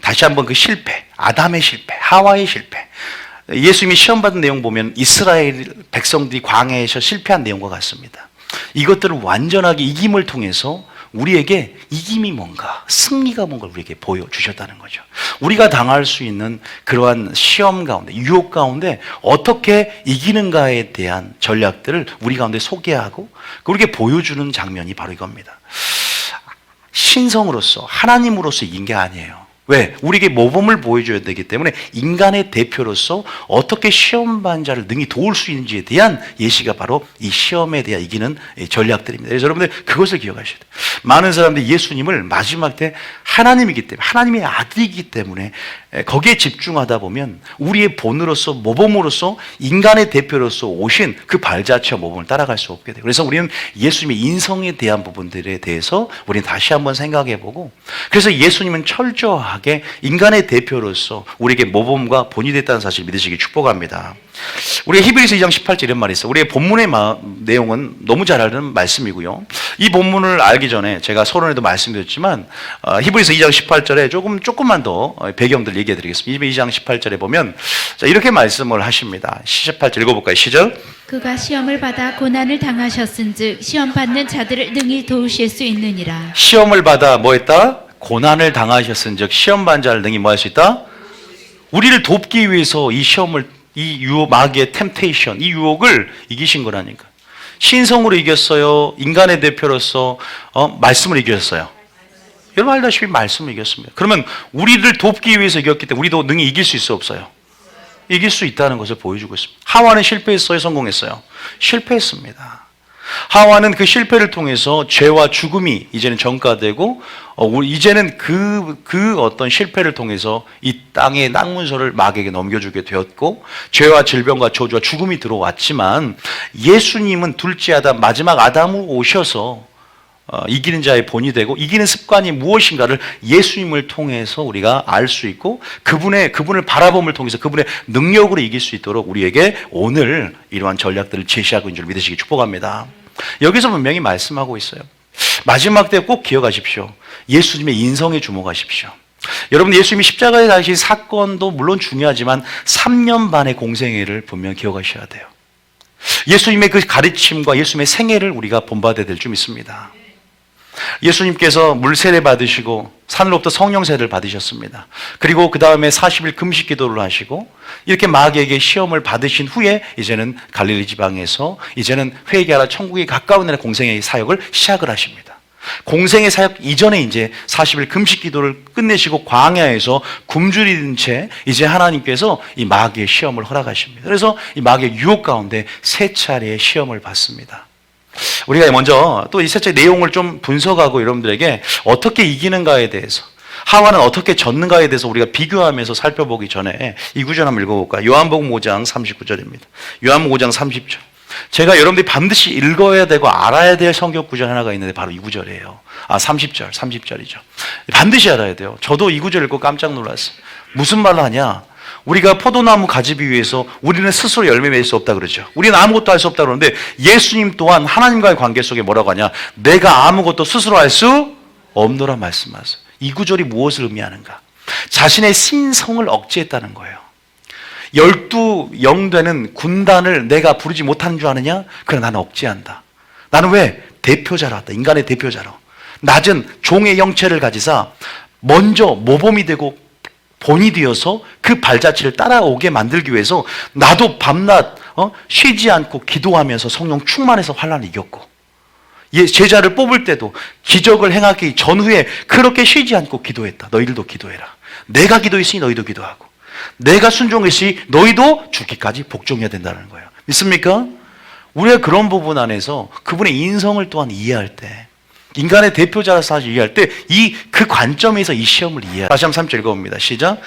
다시 한번 그 실패, 아담의 실패, 하와의 실패, 예수님이 시험받은 내용 보면 이스라엘 백성들이 광야에서 실패한 내용과 같습니다. 이것들을 완전하게 이김을 통해서 우리에게 이김이 뭔가, 승리가 뭔가 우리에게 보여주셨다는 거죠. 우리가 당할 수 있는 그러한 시험 가운데, 유혹 가운데 어떻게 이기는가에 대한 전략들을 우리 가운데 소개하고 그렇게 보여주는 장면이 바로 이겁니다. 신성으로서, 하나님으로서 이긴 게 아니에요. 왜? 우리에게 모범을 보여줘야 되기 때문에 인간의 대표로서 어떻게 시험 반자를 능히 도울 수 있는지에 대한 예시가 바로 이 시험에 대한 이기는 전략들입니다. 그래서 여러분들 그것을 기억하셔야 돼요. 많은 사람들이 예수님을 마지막 때 하나님이기 때문에, 하나님의 아들이기 때문에 거기에 집중하다 보면 우리의 본으로서, 모범으로서, 인간의 대표로서 오신 그 발자취와 모범을 따라갈 수 없게 돼요. 그래서 우리는 예수님의 인성에 대한 부분들에 대해서 우리는 다시 한번 생각해보고, 그래서 예수님은 철저하게 인간의 대표로서 우리에게 모범과 본이 됐다는 사실을 믿으시기 축복합니다. 우리가 히브리서 2장 18절 이런 말이 있어요. 우리의 본문의 내용은 너무 잘 아는 말씀이고요. 이 본문을 알기 전에 제가 서론에도 말씀드렸지만 히브리서 2장 18절에 조금만 더 배경들 얘기해 드리겠습니다. 2장 18절에 보면 자, 이렇게 말씀을 하십니다. 18절 읽어볼까요? 시작.
그가 시험을 받아 고난을 당하셨은즉 시험 받는 자들을 능히 도우실 수 있느니라.
시험을 받아 뭐 했다? 고난을 당하셨은즉 시험 받는 자를 능히 뭐 할 수 있다? 우리를 돕기 위해서 이 시험을, 이 유혹, 마귀의 템테이션, 이 유혹을 이기신 거라니까. 신성으로 이겼어요? 인간의 대표로서 말씀을 이겼어요? 여러분 알다시피 말씀을 이겼습니다. 그러면 우리를 돕기 위해서 이겼기 때문에 우리도 능히 이길 수 있어 없어요? 이길 수 있다는 것을 보여주고 있습니다. 하와는 실패했어요? 성공했어요? 실패했습니다. 하와는 그 실패를 통해서 죄와 죽음이 이제는 전가되고 이제는 그 어떤 실패를 통해서 이 땅의 땅문서를 마귀에게 넘겨주게 되었고 죄와 질병과 저주와 죽음이 들어왔지만 예수님은 둘째 아담, 마지막 아담으로 오셔서 이기는 자의 본이 되고 이기는 습관이 무엇인가를 예수님을 통해서 우리가 알 수 있고 그분을 바라봄을 통해서 그분의 능력으로 이길 수 있도록 우리에게 오늘 이러한 전략들을 제시하고 있는 줄 믿으시기 축복합니다. 여기서 분명히 말씀하고 있어요. 마지막 때 꼭 기억하십시오. 예수님의 인성에 주목하십시오. 여러분 예수님이 십자가에 달리신 사건도 물론 중요하지만 3년 반의 공생애를 분명히 기억하셔야 돼요. 예수님의 그 가르침과 예수님의 생애를 우리가 본받아야 될 줄 믿습니다. 예수님께서 물 세례 받으시고 산으로부터 성령 세례를 받으셨습니다. 그리고 그 다음에 40일 금식 기도를 하시고 이렇게 마귀에게 시험을 받으신 후에 이제는 갈릴리 지방에서 이제는 회개하라 천국에 가까운 데는 공생의 사역을 시작을 하십니다. 공생의 사역 이전에 이제 40일 금식 기도를 끝내시고 광야에서 굶주린 채 이제 하나님께서 이 마귀의 시험을 허락하십니다. 그래서 이 마귀의 유혹 가운데 3차례의 시험을 받습니다. 우리가 먼저 또 이 셋째 내용을 좀 분석하고 여러분들에게 어떻게 이기는가에 대해서 하와는 어떻게 졌는가에 대해서 우리가 비교하면서 살펴보기 전에 이 구절 한번 읽어볼까요? 요한복음 5장 39절입니다. 요한복음 5장 30절. 제가 여러분들이 반드시 읽어야 되고 알아야 될 성경 구절 하나가 있는데 바로 이 구절이에요. 30절이죠. 반드시 알아야 돼요. 저도 이 구절 읽고 깜짝 놀랐어요. 무슨 말을 하냐? 우리가 포도나무 가지 비유에서 우리는 스스로 열매 맺을 수 없다 그러죠. 우리는 아무것도 할 수 없다 그러는데 예수님 또한 하나님과의 관계 속에 뭐라고 하냐? 내가 아무것도 스스로 할 수 없노라 말씀하세요. 이 구절이 무엇을 의미하는가? 자신의 신성을 억제했다는 거예요. 12영 되는 군단을 내가 부르지 못하는 줄 아느냐? 그러나 나는 억제한다. 나는 왜? 대표자로 왔다. 인간의 대표자로. 낮은 종의 영체를 가지사 먼저 모범이 되고 본이 되어서 그 발자취를 따라오게 만들기 위해서 나도 밤낮 쉬지 않고 기도하면서 성령 충만해서 환난을 이겼고 제자를 뽑을 때도 기적을 행하기 전후에 그렇게 쉬지 않고 기도했다. 너희들도 기도해라. 내가 기도했으니 너희도 기도하고 내가 순종했으니 너희도 죽기까지 복종해야 된다는 거예요. 믿습니까? 우리가 그런 부분 안에서 그분의 인성을 또한 이해할 때 인간의 대표자로서 이해할 때 그 관점에서 이 시험을 이해해요. 다시 한번 3절 읽어봅니다. 시작.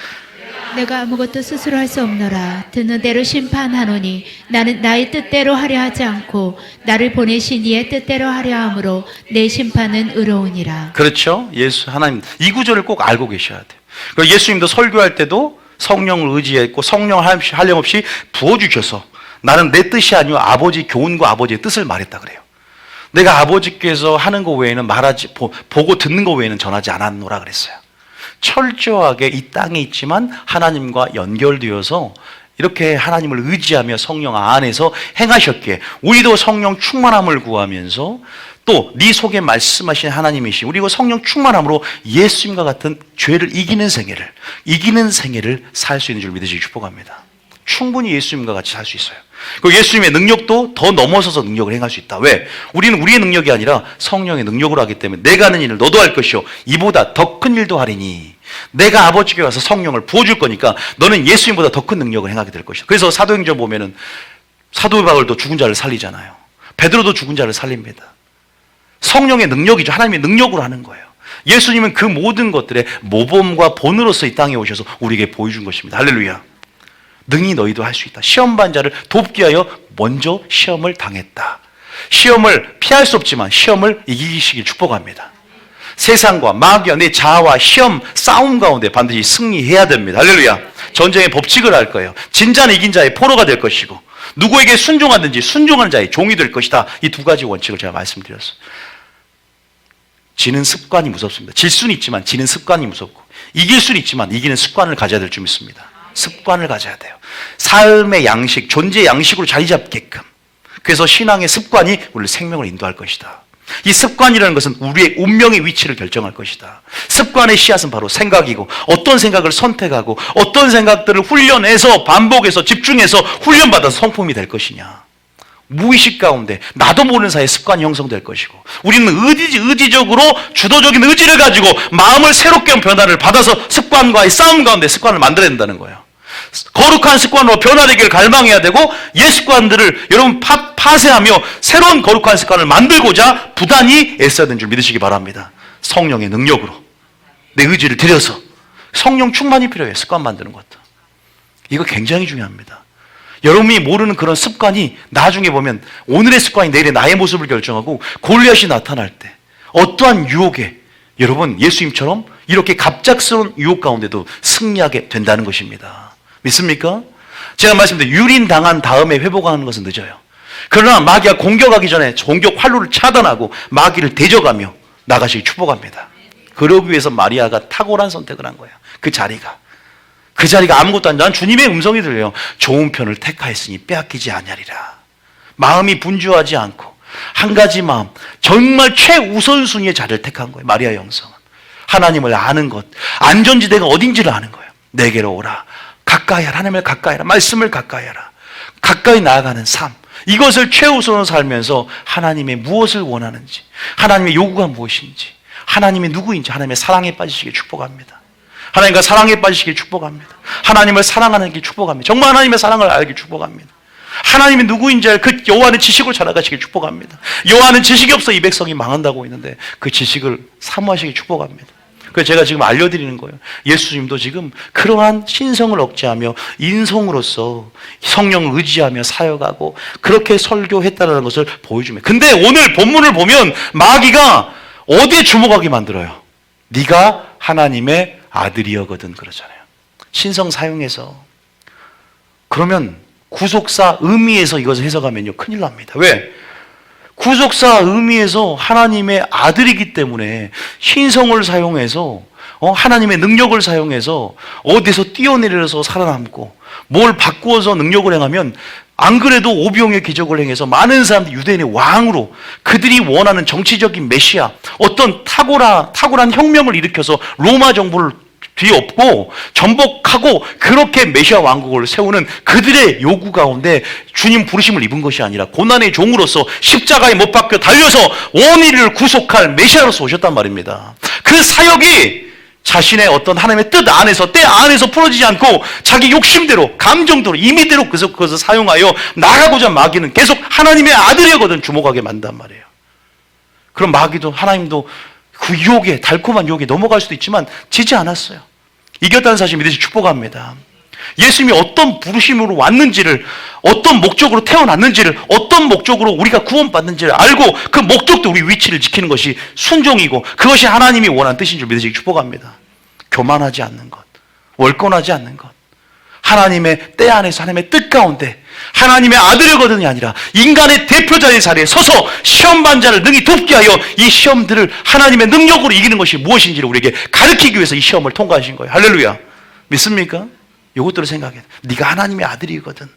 내가 아무것도 스스로 할 수 없노라. 듣는 대로 심판하노니 나는 나의 뜻대로 하려 하지 않고 나를 보내신 이의 뜻대로 하려 함으로 내 심판은 의로우니라.
그렇죠. 하나님 이 구절을 꼭 알고 계셔야 돼요. 그리고 예수님도 설교할 때도 성령을 의지했고 성령 한량없이 부어주셔서 나는 내 뜻이 아니고 아버지 교훈과 아버지의 뜻을 말했다 그래요. 내가 아버지께서 하는 것 외에는 보고 듣는 것 외에는 전하지 않았노라 그랬어요. 철저하게 이 땅에 있지만 하나님과 연결되어서 이렇게 하나님을 의지하며 성령 안에서 행하셨기에 우리도 성령 충만함을 구하면서 또 네 속에 말씀하신 하나님이신 우리가 성령 충만함으로 예수님과 같은 죄를 이기는 생애를 살 수 있는 줄 믿으시기 축복합니다. 충분히 예수님과 같이 살 수 있어요. 그리고 예수님의 능력도 더 넘어서서 능력을 행할 수 있다. 왜? 우리는 우리의 능력이 아니라 성령의 능력으로 하기 때문에 내가 하는 일을 너도 할 것이요 이보다 더 큰 일도 하리니 내가 아버지께 가서 성령을 부어줄 거니까 너는 예수님보다 더 큰 능력을 행하게 될 것이다. 그래서 사도행전 보면은 사도 바울도 죽은 자를 살리잖아요. 베드로도 죽은 자를 살립니다. 성령의 능력이죠. 하나님의 능력으로 하는 거예요. 예수님은 그 모든 것들의 모범과 본으로서 이 땅에 오셔서 우리에게 보여준 것입니다. 할렐루야. 능히 너희도 할 수 있다. 시험 반 자를 돕기 위하여 먼저 시험을 당했다. 시험을 피할 수 없지만 시험을 이기시길 축복합니다. 세상과 마귀와 내 자아와 시험 싸움 가운데 반드시 승리해야 됩니다. 할렐루야. 전쟁의 법칙을 알 거예요. 진자는 이긴 자의 포로가 될 것이고 누구에게 순종하든지 순종하는 자의 종이 될 것이다. 이 두 가지 원칙을 제가 말씀드렸어요. 지는 습관이 무섭습니다. 질 수는 있지만 지는 습관이 무섭고 이길 수는 있지만 이기는 습관을 가져야 될 줄 믿습니다. 습관을 가져야 돼요. 삶의 양식, 존재의 양식으로 자리 잡게끔. 그래서 신앙의 습관이 우리를 생명을 인도할 것이다. 이 습관이라는 것은 우리의 운명의 위치를 결정할 것이다. 습관의 씨앗은 바로 생각이고 어떤 생각을 선택하고 어떤 생각들을 훈련해서 반복해서 집중해서 훈련받아서 성품이 될 것이냐. 무의식 가운데 나도 모르는 사이에 습관이 형성될 것이고 우리는 의지적으로 주도적인 의지를 가지고 마음을 새롭게 변화를 받아서 습관과의 싸움 가운데 습관을 만들어야 된다는 거예요. 거룩한 습관으로 변화되기를 갈망해야 되고 옛 습관들을 여러분 파쇄하며 새로운 거룩한 습관을 만들고자 부단히 애써야 되는 줄 믿으시기 바랍니다. 성령의 능력으로 내 의지를 들여서 성령 충만이 필요해요. 습관 만드는 것도. 이거 굉장히 중요합니다. 여러분이 모르는 그런 습관이 나중에 보면 오늘의 습관이 내일의 나의 모습을 결정하고 골리앗이 나타날 때 어떠한 유혹에 여러분 예수님처럼 이렇게 갑작스러운 유혹 가운데도 승리하게 된다는 것입니다. 믿습니까? 제가 말씀드린 유린당한 다음에 회복하는 것은 늦어요. 그러나 마귀가 공격하기 전에 공격 활로를 차단하고 마귀를 대적하며 나가시기 축복합니다. 그러기 위해서 마리아가 탁월한 선택을 한 거예요. 그 자리가 아무것도 아니라 난 주님의 음성이 들려요. 좋은 편을 택하였으니 빼앗기지 아니하리라. 마음이 분주하지 않고 한 가지 마음, 정말 최우선순위의 자리를 택한 거예요. 마리아의 영성은 하나님을 아는 것, 안전지대가 어딘지를 아는 거예요. 내게로 오라. 가까이 하라. 하나님을 가까이 하라. 말씀을 가까이 하라. 가까이 나아가는 삶, 이것을 최우선으로 살면서 하나님의 무엇을 원하는지, 하나님의 요구가 무엇인지, 하나님이 누구인지 하나님의 사랑에 빠지시길 축복합니다. 하나님과 사랑에 빠지시길 축복합니다. 하나님을 사랑하는 길 축복합니다. 정말 하나님의 사랑을 알길 축복합니다. 하나님이 누구인지 알 그 여호와는 지식을 자라가시길 축복합니다. 여호와는 지식이 없어 이 백성이 망한다고 했는데 그 지식을 사모하시길 축복합니다. 그래서 제가 지금 알려드리는 거예요. 예수님도 지금 그러한 신성을 억제하며 인성으로서 성령을 의지하며 사역하고 그렇게 설교했다는 것을 보여줍니다. 근데 오늘 본문을 보면 마귀가 어디에 주목하게 만들어요? 네가 하나님의 아들이여거든 그러잖아요. 신성 사용해서. 그러면 구속사 의미에서 이것을 해석하면요 큰일 납니다. 왜? 구속사 의미에서 하나님의 아들이기 때문에 신성을 사용해서 하나님의 능력을 사용해서 어디서 뛰어내려서 살아남고 뭘 바꾸어서 능력을 행하면 안 그래도 오병의 기적을 행해서 많은 사람들이 유대인의 왕으로 그들이 원하는 정치적인 메시아, 어떤 탁월한 혁명을 일으켜서 로마 정부를 뒤엎고 전복하고 그렇게 메시아 왕국을 세우는 그들의 요구 가운데 주님 부르심을 입은 것이 아니라 고난의 종으로서 십자가에 못 박혀 달려서 원인을 구속할 메시아로서 오셨단 말입니다. 그 사역이 자신의 어떤 하나님의 뜻 안에서 때 안에서 풀어지지 않고 자기 욕심대로 감정대로 임의대로 그것을 사용하여 나가고자 마귀는 계속 하나님의 아들이거든 주목하게 만든단 말이에요. 그럼 마귀도 하나님도 그 유혹에 달콤한 유혹에 넘어갈 수도 있지만 지지 않았어요. 이겼다는 사실 믿으시 축복합니다. 예수님이 어떤 부르심으로 왔는지를, 어떤 목적으로 태어났는지를, 어떤 목적으로 우리가 구원받는지를 알고 그 목적도 우리 위치를 지키는 것이 순종이고 그것이 하나님이 원하는 뜻인 줄 믿으시기 축복합니다. 교만하지 않는 것, 월권하지 않는 것, 하나님의 때 안에서 하나님의 뜻 가운데 하나님의 아들이거든이 아니라 인간의 대표자의 자리에 서서 시험 반자를 능히 돕게 하여 이 시험들을 하나님의 능력으로 이기는 것이 무엇인지를 우리에게 가르치기 위해서 이 시험을 통과하신 거예요. 할렐루야. 믿습니까? 이것들을 생각해. 네가 하나님의 아들이거든.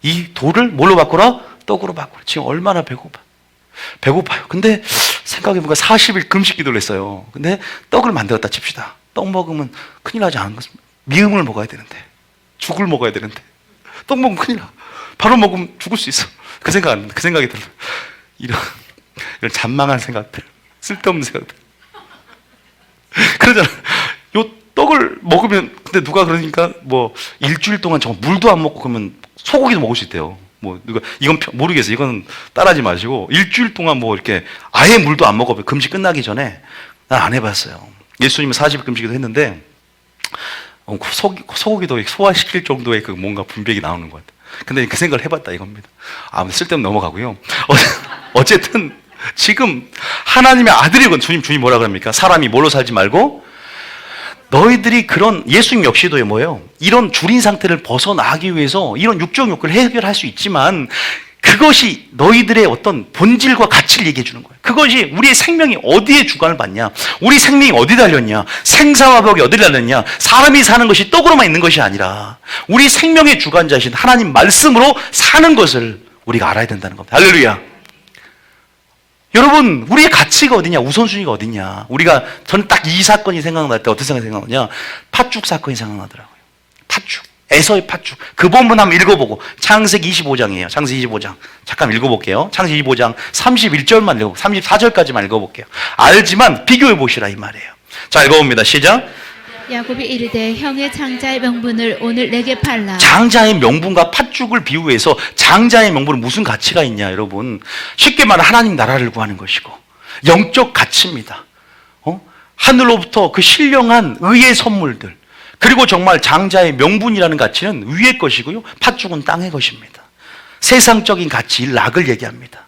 이 돌을 뭘로 바꾸라? 떡으로 바꾸라. 지금 얼마나 배고파요. 근데 생각해보니까 40일 금식 기도를 했어요. 근데 떡을 만들었다 칩시다. 떡 먹으면 큰일 나지 않은 것입니다. 미음을 먹어야 되는데, 죽을 먹어야 되는데, 떡 먹으면 큰일 나. 바로 먹으면 죽을 수 있어. 그 생각이 들어요. 이런 잔망한 생각들, 쓸데없는 생각들. 그러잖아. 요 떡을 먹으면, 근데 누가 그러니까 뭐 일주일 동안 정말 물도 안 먹고 그러면 소고기도 먹을 수 있대요. 뭐 누가 이건 모르겠어요. 이건 따라하지 마시고 일주일 동안 뭐 이렇게 아예 물도 안 먹어. 금식 끝나기 전에 난 안 해봤어요. 예수님은 40일 금식도 했는데 소고기도 소화시킬 정도의 그 뭔가 분별이 나오는 것 같아요. 근데 그 생각을 해봤다 이겁니다. 아무 쓸데없는 넘어가고요. 어쨌든 지금 하나님의 아들이건 주님 뭐라 그럽니까? 사람이 뭘로 살지 말고 너희들이 그런, 예수님 역시도요 뭐예요? 이런 줄인 상태를 벗어나기 위해서 이런 육적 욕구를 해결할 수 있지만 그것이 너희들의 어떤 본질과 가치를 얘기해 주는 거예요. 그것이 우리의 생명이 어디에 주관을 받냐, 우리 생명이 어디 달렸냐, 생사화복이 어디 달렸냐, 사람이 사는 것이 떡으로만 있는 것이 아니라 우리 생명의 주관자이신 하나님 말씀으로 사는 것을 우리가 알아야 된다는 겁니다. 할렐루야. 여러분, 우리의 가치가 어디냐, 우선순위가 어디냐. 저는 딱 이 사건이 생각날 때 어떤 생각이 생각나냐, 팥죽 사건이 생각나더라고요. 팥죽, 에서의 팥죽. 그 본문 한번 읽어보고, 창세기 25장이에요. 창세기 25장. 잠깐 읽어볼게요. 창세기 25장 31절만 읽어보고 34절까지만 읽어볼게요. 알지만 비교해 보시라 이 말이에요. 자, 읽어봅니다. 시작.
야곱이 이르되 형의 장자의 명분을 오늘 내게 팔라.
장자의 명분과 팥죽을 비유해서 장자의 명분은 무슨 가치가 있냐, 여러분. 쉽게 말해 하나님 나라를 구하는 것이고 영적 가치입니다. 하늘로부터 그 신령한 의의 선물들, 그리고 정말 장자의 명분이라는 가치는 위의 것이고요, 팥죽은 땅의 것입니다. 세상적인 가치, 락을 얘기합니다.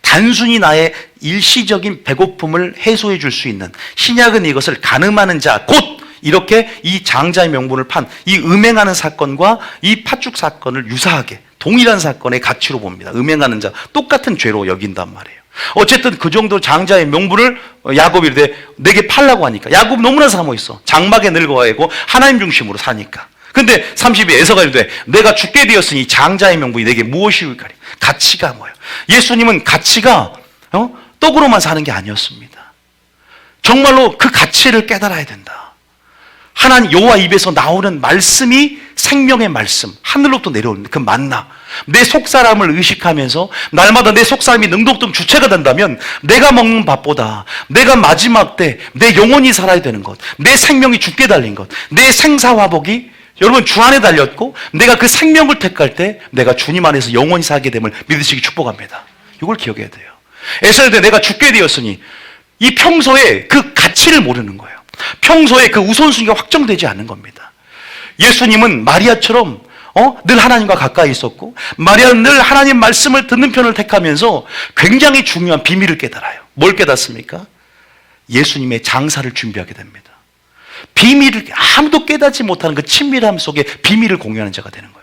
단순히 나의 일시적인 배고픔을 해소해 줄 수 있는, 신약은 이것을 가늠하는 자, 곧 이렇게 이 장자의 명분을 판 이 음행하는 사건과 이 팥죽 사건을 유사하게 동일한 사건의 가치로 봅니다. 음행하는 자, 똑같은 죄로 여긴단 말이에요. 어쨌든 그 정도 장자의 명분을 야곱이 이르되 내게 팔라고 하니까 야곱 너무나 사모했어. 장막에 늙어가고 하나님 중심으로 사니까. 근데 30에 에서가 이르되 내가 죽게 되었으니 장자의 명분이 내게 무엇이오리까리. 가치가 뭐예요? 예수님은 가치가 떡으로만 사는 게 아니었습니다. 정말로 그 가치를 깨달아야 된다. 하나님 여호와 입에서 나오는 말씀이 생명의 말씀, 하늘로부터 내려오는 그 만나, 내 속사람을 의식하면서 날마다 내 속사람이 능동적 주체가 된다면 내가 먹는 밥보다 내가 마지막 때 내 영혼이 살아야 되는 것, 내 생명이 죽게 달린 것, 내 생사화복이 여러분 주 안에 달렸고 내가 그 생명을 택할 때 내가 주님 안에서 영원히 살게 됨을 믿으시기 축복합니다. 이걸 기억해야 돼요. 에서야 내가 죽게 되었으니 이 평소에 그 가치를 모르는 거예요. 평소에 그 우선순위가 확정되지 않는 겁니다. 예수님은 마리아처럼 늘 하나님과 가까이 있었고 마리아는 늘 하나님 말씀을 듣는 편을 택하면서 굉장히 중요한 비밀을 깨달아요. 뭘 깨닫습니까? 예수님의 장사를 준비하게 됩니다. 비밀을 아무도 깨닫지 못하는 그 친밀함 속에 비밀을 공유하는 자가 되는 거예요.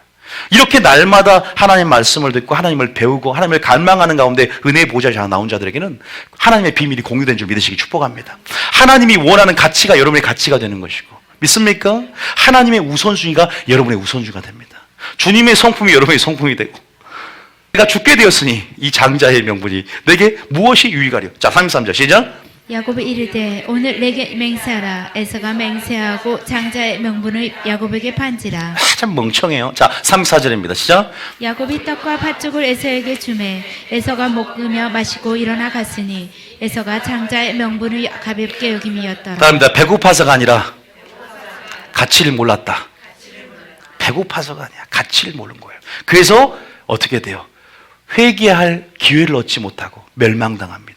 이렇게 날마다 하나님 말씀을 듣고 하나님을 배우고 하나님을 갈망하는 가운데 은혜의 보좌에 나온 자들에게는 하나님의 비밀이 공유된 줄 믿으시기 축복합니다. 하나님이 원하는 가치가 여러분의 가치가 되는 것이고, 믿습니까? 하나님의 우선순위가 여러분의 우선순위가 됩니다. 주님의 성품이 여러분의 성품이 되고, 내가 죽게 되었으니 이 장자의 명분이 내게 무엇이 유익하리요. 자, 33절 시작.
야곱이 이르되 오늘 내게 맹세하라. 에서가 맹세하고 장자의 명분을 야곱에게 판지라.
참 멍청해요. 자, 34절입니다. 시작.
야곱이 떡과 팥죽을 에서에게 주매 에서가 먹으며 마시고 일어나 갔으니 에서가 장자의 명분을 가볍게 여김이었더라.
다음입니다. 배고파서가 아니라 가치를 몰랐다. 배고파서가 아니라 가치를 모르는 거예요. 그래서 어떻게 돼요? 회개할 기회를 얻지 못하고 멸망당합니다.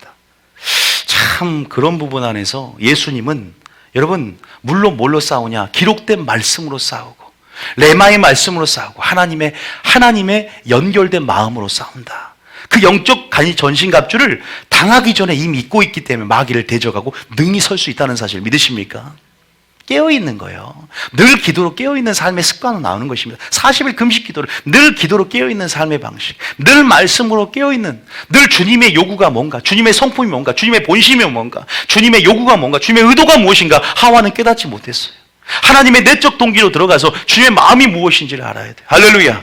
참 그런 부분 안에서 예수님은 여러분 물론 뭘로 싸우냐? 기록된 말씀으로 싸우고 레마의 말씀으로 싸우고 하나님의 연결된 마음으로 싸운다. 그 영적 전신갑주를 당하기 전에 이미 잊고 있기 때문에 마귀를 대적하고 능히 설 수 있다는 사실 믿으십니까? 깨어있는 거예요. 늘 기도로 깨어있는 삶의 습관으로 나오는 것입니다. 40일 금식 기도를 늘 기도로 깨어있는 삶의 방식, 늘 말씀으로 깨어있는, 늘 주님의 요구가 뭔가, 주님의 성품이 뭔가, 주님의 본심이 뭔가, 주님의 요구가 뭔가, 주님의 의도가 무엇인가 하와는 깨닫지 못했어요. 하나님의 내적 동기로 들어가서 주님의 마음이 무엇인지를 알아야 돼요. 할렐루야.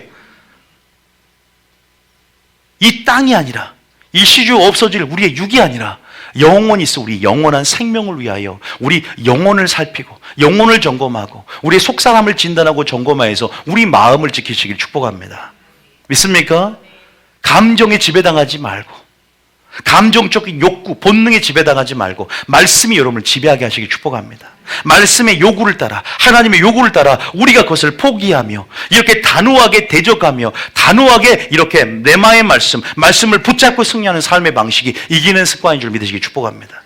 이 땅이 아니라 이 시주 없어질 우리의 육이 아니라 영원히 있어 우리 영원한 생명을 위하여 우리 영혼을 살피고 영혼을 점검하고 우리의 속사람을 진단하고 점검하여서 우리 마음을 지키시길 축복합니다. 믿습니까? 감정에 지배당하지 말고 감정적인 욕구, 본능에 지배당하지 말고 말씀이 여러분을 지배하게 하시기 축복합니다. 말씀의 요구를 따라, 하나님의 요구를 따라 우리가 그것을 포기하며 이렇게 단호하게 대적하며 단호하게 이렇게 레마의 말씀을 붙잡고 승리하는 삶의 방식이 이기는 습관인 줄 믿으시기 축복합니다.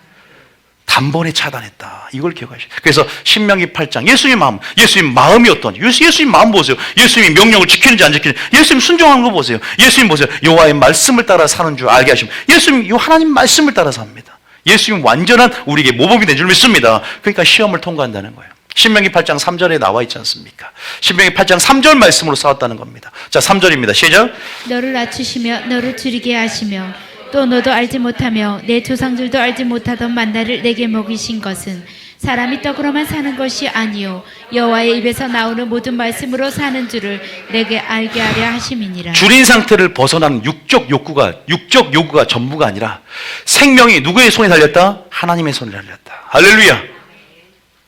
단번에 차단했다. 이걸 기억하시죠. 그래서 신명기 8장 예수님 마음이 어떤지, 예수님 마음 보세요. 예수님이 명령을 지키는지 안 지키는지, 예수님 순종하는 거 보세요. 예수님 보세요. 여호와의 말씀을 따라 사는 줄 알게 하시면 예수님 이 하나님 말씀을 따라 삽니다. 예수님 완전한 우리에게 모범이 된 줄 믿습니다. 그러니까 시험을 통과한다는 거예요. 신명기 8장 3절에 나와 있지 않습니까? 신명기 8장 3절 말씀으로 싸웠다는 겁니다. 자, 3절입니다. 시작.
너를 낮추시며 너를 줄이게 하시며 또 너도 알지 못하며 내 조상들도 알지 못하던 만나를 내게 먹이신 것은 사람이 떡으로만 사는 것이 아니요 여호와의 입에서 나오는 모든 말씀으로 사는 줄을 내게 알게 하려 하심이니라.
줄인 상태를 벗어나는 육적 요구가 전부가 아니라 생명이 누구의 손에 달렸다? 하나님의 손에 달렸다. 할렐루야.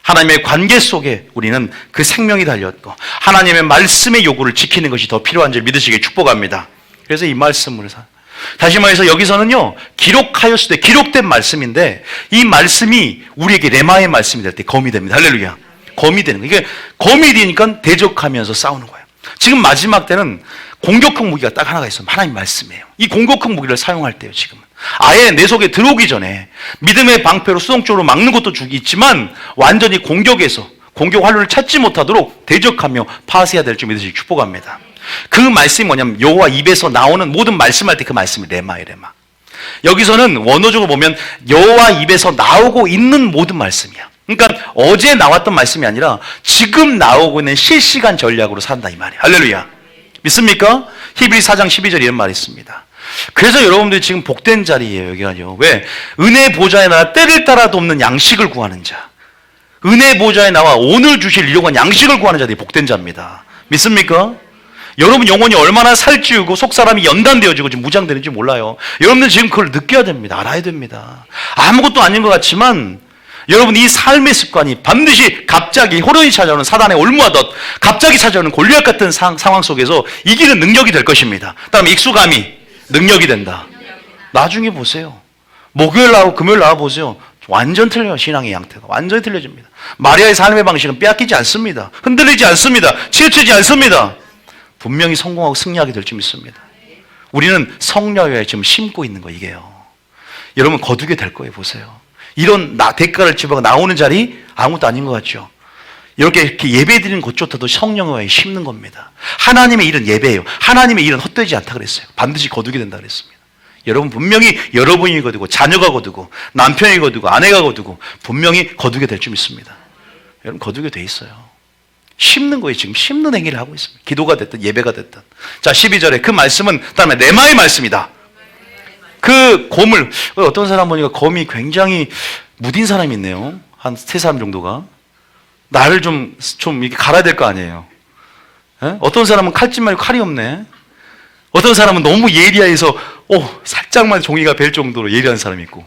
하나님의 관계 속에 우리는 그 생명이 달렸고 하나님의 말씀의 요구를 지키는 것이 더 필요한 줄 믿으시길 축복합니다. 그래서 이 말씀을 다시 말해서 여기서는요, 기록하였을 때 기록된 말씀인데 이 말씀이 우리에게 레마의 말씀이 될 때 검이 됩니다. 할렐루야. 검이 되는 거예요. 이게 검이 되니까 대적하면서 싸우는 거예요. 지금 마지막 때는 공격형 무기가 딱 하나가 있어요. 하나님 말씀이에요. 이 공격형 무기를 사용할 때요, 지금은. 아예 내 속에 들어오기 전에 믿음의 방패로 수동적으로 막는 것도 있지만 완전히 공격 활로를 찾지 못하도록 대적하며 파쇄해야 될 줄 믿으시기 축복합니다. 그 말씀이 뭐냐면 여호와 입에서 나오는 모든 말씀할 때 그 말씀이 레마예요, 레마. 여기서는 원어적으로 보면 여호와 입에서 나오고 있는 모든 말씀이야. 그러니까 어제 나왔던 말씀이 아니라 지금 나오고 있는 실시간 전략으로 산다 이 말이에요. 할렐루야. 믿습니까? 히브리서 4장 12절 이런 말이 있습니다. 그래서 여러분들이 지금 복된 자리예요, 여기가요. 왜? 은혜 보좌에 나와 때를 따라도 없는 양식을 구하는 자. 은혜 보좌에 나와 오늘 주실 일용한 양식을 구하는 자들이 복된 자입니다. 믿습니까? 여러분 영혼이 얼마나 살찌우고 속사람이 연단되어지고 지금 무장되는지 몰라요. 여러분들 지금 그걸 느껴야 됩니다. 알아야 됩니다. 아무것도 아닌 것 같지만 여러분 이 삶의 습관이 반드시 갑자기 호련히 찾아오는 사단의 올무하듯 갑자기 찾아오는 골리앗 같은 상황 속에서 이기는 능력이 될 것입니다. 다음에 익숙함이 능력이 된다. 나중에 보세요. 목요일 나오고 금요일 나와보세요. 완전 틀려요. 신앙의 양태가 완전히 틀려집니다. 마리아의 삶의 방식은 빼앗기지 않습니다. 흔들리지 않습니다. 치우치지 않습니다. 분명히 성공하고 승리하게 될 줄 믿습니다. 우리는 성녀에 지금 심고 있는 거 이게요. 여러분 거두게 될 거예요. 보세요. 이런 대가를 집어가 나오는 자리 아무것도 아닌 것 같죠. 이렇게 예배 드리는 것조차도 성령의 심는 겁니다. 하나님의 일은 예배예요. 하나님의 일은 헛되지 않다 그랬어요. 반드시 거두게 된다 그랬습니다. 여러분 분명히 여러분이 거두고 자녀가 거두고 남편이 거두고 아내가 거두고 분명히 거두게 될 줄 믿습니다. 여러분 거두게 돼 있어요. 심는 거예요. 지금 심는 행위를 하고 있습니다. 기도가 됐든 예배가 됐든. 자 12절에 그 말씀은 다음에 레마의 말씀이다. 그 곰을 어떤 사람 보니까 검이 굉장히 무딘 사람이 있네요. 한 3사람 정도가 나를 좀 이렇게 갈아야 될 거 아니에요. 에? 어떤 사람은 칼집 말고 칼이 없네. 어떤 사람은 너무 예리해서 살짝만 종이가 벨 정도로 예리한 사람이 있고,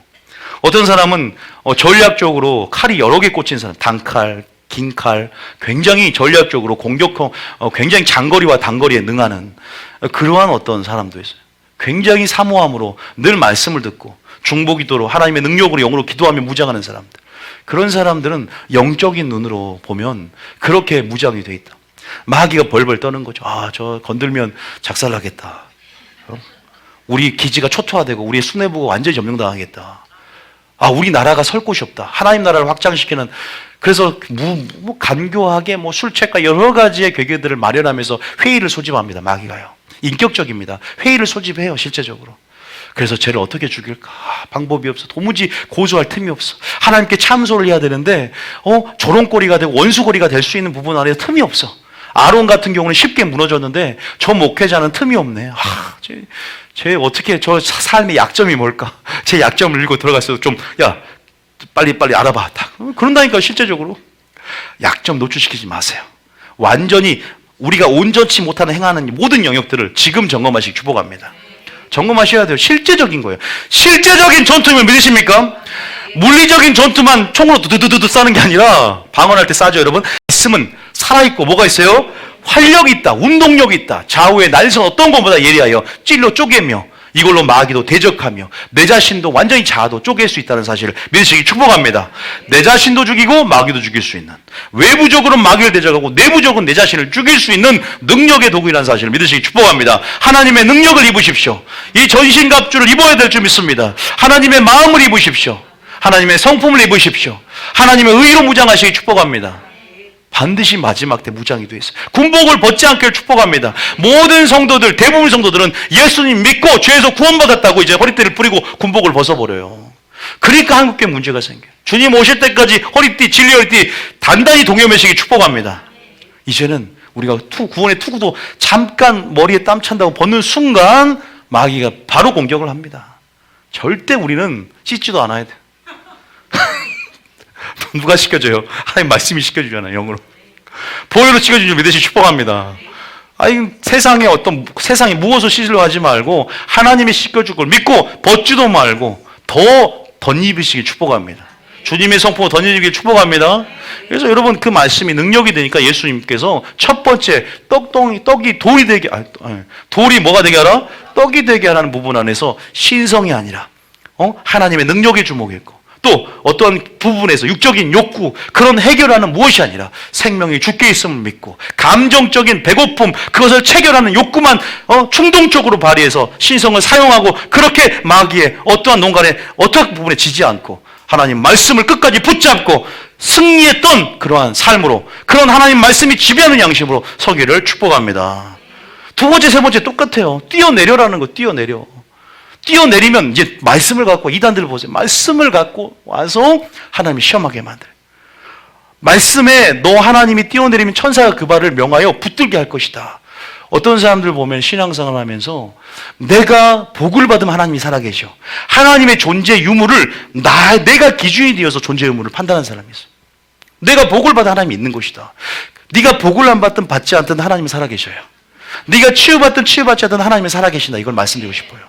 어떤 사람은 전략적으로 칼이 여러 개 꽂힌 사람, 단칼, 긴 칼, 굉장히 전략적으로 공격형, 굉장히 장거리와 단거리에 능하는 그러한 어떤 사람도 있어요. 굉장히 사모함으로 늘 말씀을 듣고 중보기도로 하나님의 능력으로 영으로 기도하며 무장하는 사람들. 그런 사람들은 영적인 눈으로 보면 그렇게 무장이 돼 있다. 마귀가 벌벌 떠는 거죠. 저 건들면 작살나겠다. 우리 기지가 초토화되고 우리의 수뇌부가 완전히 점령당하겠다. 우리 나라가 설 곳이 없다. 하나님 나라를 확장시키는, 그래서 간교하게 술책과 여러 가지의 괴계들을 마련하면서 회의를 소집합니다. 마귀가요. 인격적입니다. 회의를 소집해요, 실제적으로. 그래서 쟤를 어떻게 죽일까? 방법이 없어. 도무지 고소할 틈이 없어. 하나님께 참소를 해야 되는데 조롱거리가 되고 원수거리가 될 수 있는 부분 안에 틈이 없어. 아론 같은 경우는 쉽게 무너졌는데 저 목회자는 틈이 없네. 쟤 어떻게, 저 삶의 약점이 뭘까? 제 약점을 읽고 들어갔어도 빨리 알아봐. 그런다니까. 실제적으로 약점 노출시키지 마세요. 완전히 우리가 온전치 못하는 행하는 모든 영역들을 지금 점검하시기 축복합니다. 점검하셔야 돼요. 실제적인 거예요. 실제적인 전투임을 믿으십니까? 물리적인 전투만 총으로 두두두두 싸는 게 아니라, 방언할 때 싸죠, 여러분. 말씀은 살아있고 뭐가 있어요? 활력이 있다, 운동력이 있다. 좌우의 날선 어떤 것보다 예리하여 찔러 쪼개며 이걸로 마귀도 대적하며 내 자신도 완전히 자아도 쪼갤 수 있다는 사실을 믿으시기 축복합니다. 내 자신도 죽이고 마귀도 죽일 수 있는, 외부적으로 마귀를 대적하고 내부적으로 내 자신을 죽일 수 있는 능력의 도구이라는 사실을 믿으시기 축복합니다. 하나님의 능력을 입으십시오. 이 전신갑주를 입어야 될 줄 믿습니다. 하나님의 마음을 입으십시오. 하나님의 성품을 입으십시오. 하나님의 의로 무장하시기 축복합니다. 반드시 마지막 때 무장이 돼 있어요. 군복을 벗지 않기를 축복합니다. 모든 성도들, 대부분 성도들은 예수님 믿고 죄에서 구원받았다고 이제 허리띠를 뿌리고 군복을 벗어버려요. 그러니까 한국교회 문제가 생겨요. 주님 오실 때까지 허리띠, 진리 허리띠 단단히 동여매시기 축복합니다. 이제는 우리가 구원의 투구도 잠깐 머리에 땀 찬다고 벗는 순간 마귀가 바로 공격을 합니다. 절대 우리는 씻지도 않아야 돼요. 누가 시켜줘요? 하나님 말씀이 시켜주잖아요. 영으로 보혈로 시켜주는 줄 믿으시 축복합니다. 아니 세상에 무엇을 씻으려 하지 말고 하나님이 씻겨줄 걸 믿고 벗지도 말고 더 덧입으시기 축복합니다. 주님의 성품을 덧입으시기 축복합니다. 그래서 여러분 그 말씀이 능력이 되니까 예수님께서 첫 번째 떡이 돌이 되게 돌이 뭐가 되게 하라? 떡이 되게 하라는 부분 안에서 신성이 아니라 하나님의 능력에 주목했고, 또 어떤 부분에서 육적인 욕구, 그런 해결하는 무엇이 아니라 생명이 주께 있음을 믿고 감정적인 배고픔, 그것을 체결하는 욕구만 충동적으로 발휘해서 신성을 사용하고, 그렇게 마귀의 어떠한 농간에 어떠한 부분에 지지 않고 하나님 말씀을 끝까지 붙잡고 승리했던 그러한 삶으로, 그런 하나님 말씀이 지배하는 양심으로 서기를 축복합니다. 두 번째, 세 번째 똑같아요. 뛰어내려라는 거. 뛰어내리면 이제 말씀을 갖고, 이단들 보세요. 말씀을 갖고 와서 하나님이 시험하게 만들어요. 말씀에 너 하나님이 뛰어내리면 천사가 그 발을 명하여 붙들게 할 것이다. 어떤 사람들 보면 신앙생활을 하면서 내가 복을 받으면 하나님이 살아계셔. 하나님의 존재 유무를 내가 기준이 되어서 존재 유무를 판단하는 사람이 있어. 내가 복을 받아 하나님이 있는 것이다. 네가 복을 안 받든 받지 않든 하나님이 살아계셔요. 네가 치유받든 치유받지 않든 하나님이 살아계신다. 이걸 말씀드리고 싶어요.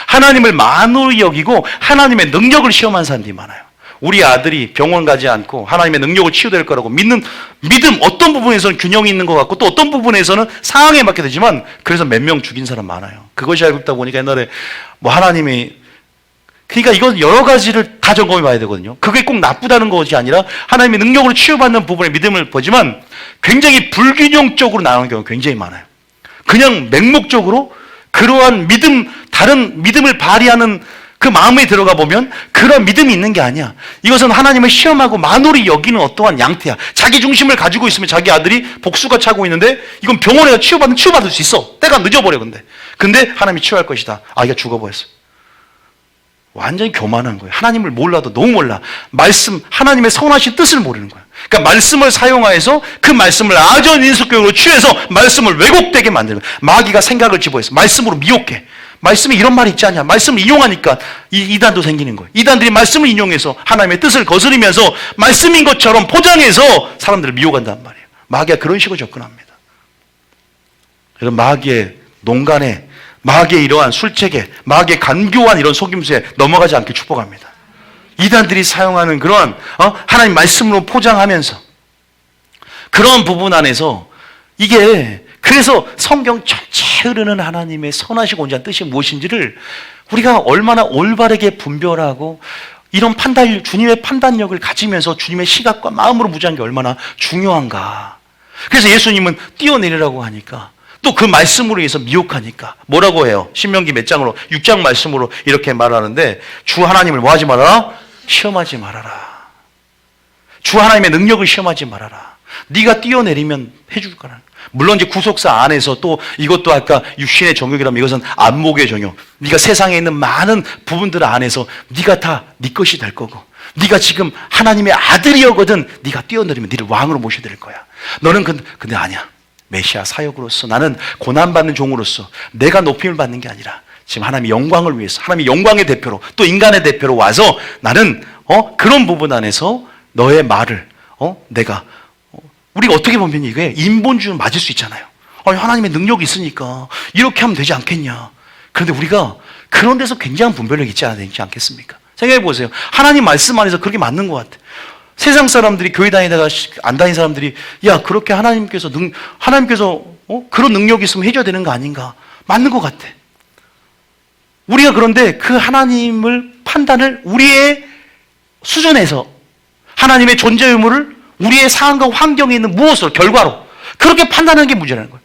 하나님을 만으로 여기고 하나님의 능력을 시험한 사람들이 많아요. 우리 아들이 병원 가지 않고 하나님의 능력을 치유될 거라고 믿는 믿음, 어떤 부분에서는 균형이 있는 것 같고 또 어떤 부분에서는 상황에 맞게 되지만, 그래서 몇 명 죽인 사람 많아요. 그것이 알고 있다 보니까 옛날에 하나님이, 그러니까 이건 여러 가지를 다 점검해 봐야 되거든요. 그게 꼭 나쁘다는 것이 아니라 하나님의 능력으로 치유받는 부분에 믿음을 보지만 굉장히 불균형적으로 나오는 경우가 굉장히 많아요. 그냥 맹목적으로 그러한 다른 믿음을 발휘하는 그 마음에 들어가 보면 그런 믿음이 있는 게 아니야. 이것은 하나님을 시험하고 만홀히 여기는 어떠한 양태야. 자기 중심을 가지고 있으면 자기 아들이 복수가 차고 있는데 이건 병원에 가서 치유받을 수 있어. 때가 늦어버려. 근데 하나님이 치유할 것이다. 아이가 죽어버렸어. 완전히 교만한 거예요. 하나님을 몰라도 너무 몰라. 하나님의 선하신 뜻을 모르는 거야. 그러니까 말씀을 사용하여서 그 말씀을 아전 인수교육으로 취해서 말씀을 왜곡되게 만드는 거야. 마귀가 생각을 집어해서 말씀으로 미혹해. 말씀에 이런 말이 있지 않냐. 말씀을 이용하니까 이단도 생기는 거예요. 이단들이 말씀을 인용해서 하나님의 뜻을 거스르면서 말씀인 것처럼 포장해서 사람들을 미혹한단 말이에요. 마귀가 그런 식으로 접근합니다. 그래서 마귀의 농간에, 마귀의 이러한 술책에, 마귀의 간교한 이런 속임수에 넘어가지 않게 축복합니다. 이단들이 사용하는 그러한 하나님 말씀으로 포장하면서 그런 부분 안에서 이게, 그래서 성경 전체 흐르는 하나님의 선하시고 온전한 뜻이 무엇인지를 우리가 얼마나 올바르게 분별하고 이런 주님의 판단력을 가지면서 주님의 시각과 마음으로 무장한 게 얼마나 중요한가. 그래서 예수님은 뛰어내리라고 하니까, 또 그 말씀으로 인해서 미혹하니까 뭐라고 해요? 신명기 몇 장으로? 6장 말씀으로 이렇게 말하는데, 주 하나님을 뭐 하지 말아라? 시험하지 말아라. 주 하나님의 능력을 시험하지 말아라. 네가 뛰어내리면 해줄 거라는. 물론 이제 구속사 안에서 또 이것도 아까 육신의 정욕이라면 이것은 안목의 정욕. 네가 세상에 있는 많은 부분들 안에서 네가 다 네 것이 될 거고, 네가 지금 하나님의 아들이거든. 네가 뛰어내리면 네를 왕으로 모셔드릴 거야. 너는 근데 아니야. 메시아 사역으로서, 나는 고난받는 종으로서 내가 높임을 받는 게 아니라 지금 하나님의 영광을 위해서, 하나님의 영광의 대표로, 또 인간의 대표로 와서 나는 그런 부분 안에서 너의 말을 내가 우리가 어떻게 보면 이게 인본주의 맞을 수 있잖아요. 하나님의 능력이 있으니까 이렇게 하면 되지 않겠냐. 그런데 우리가 그런 데서 굉장한 분별력이 있지 않겠습니까? 생각해 보세요. 하나님 말씀 안에서 그렇게 맞는 것 같아. 세상 사람들이, 교회 다니다가 안 다니는 사람들이, 야, 그렇게 하나님께서 그런 능력이 있으면 해줘야 되는 거 아닌가. 맞는 것 같아. 우리가 그런데 그 하나님을 판단을 우리의 수준에서 하나님의 존재 의무를 우리의 상황과 환경에 있는 무엇으로 결과로 그렇게 판단하는 게 문제라는 거예요.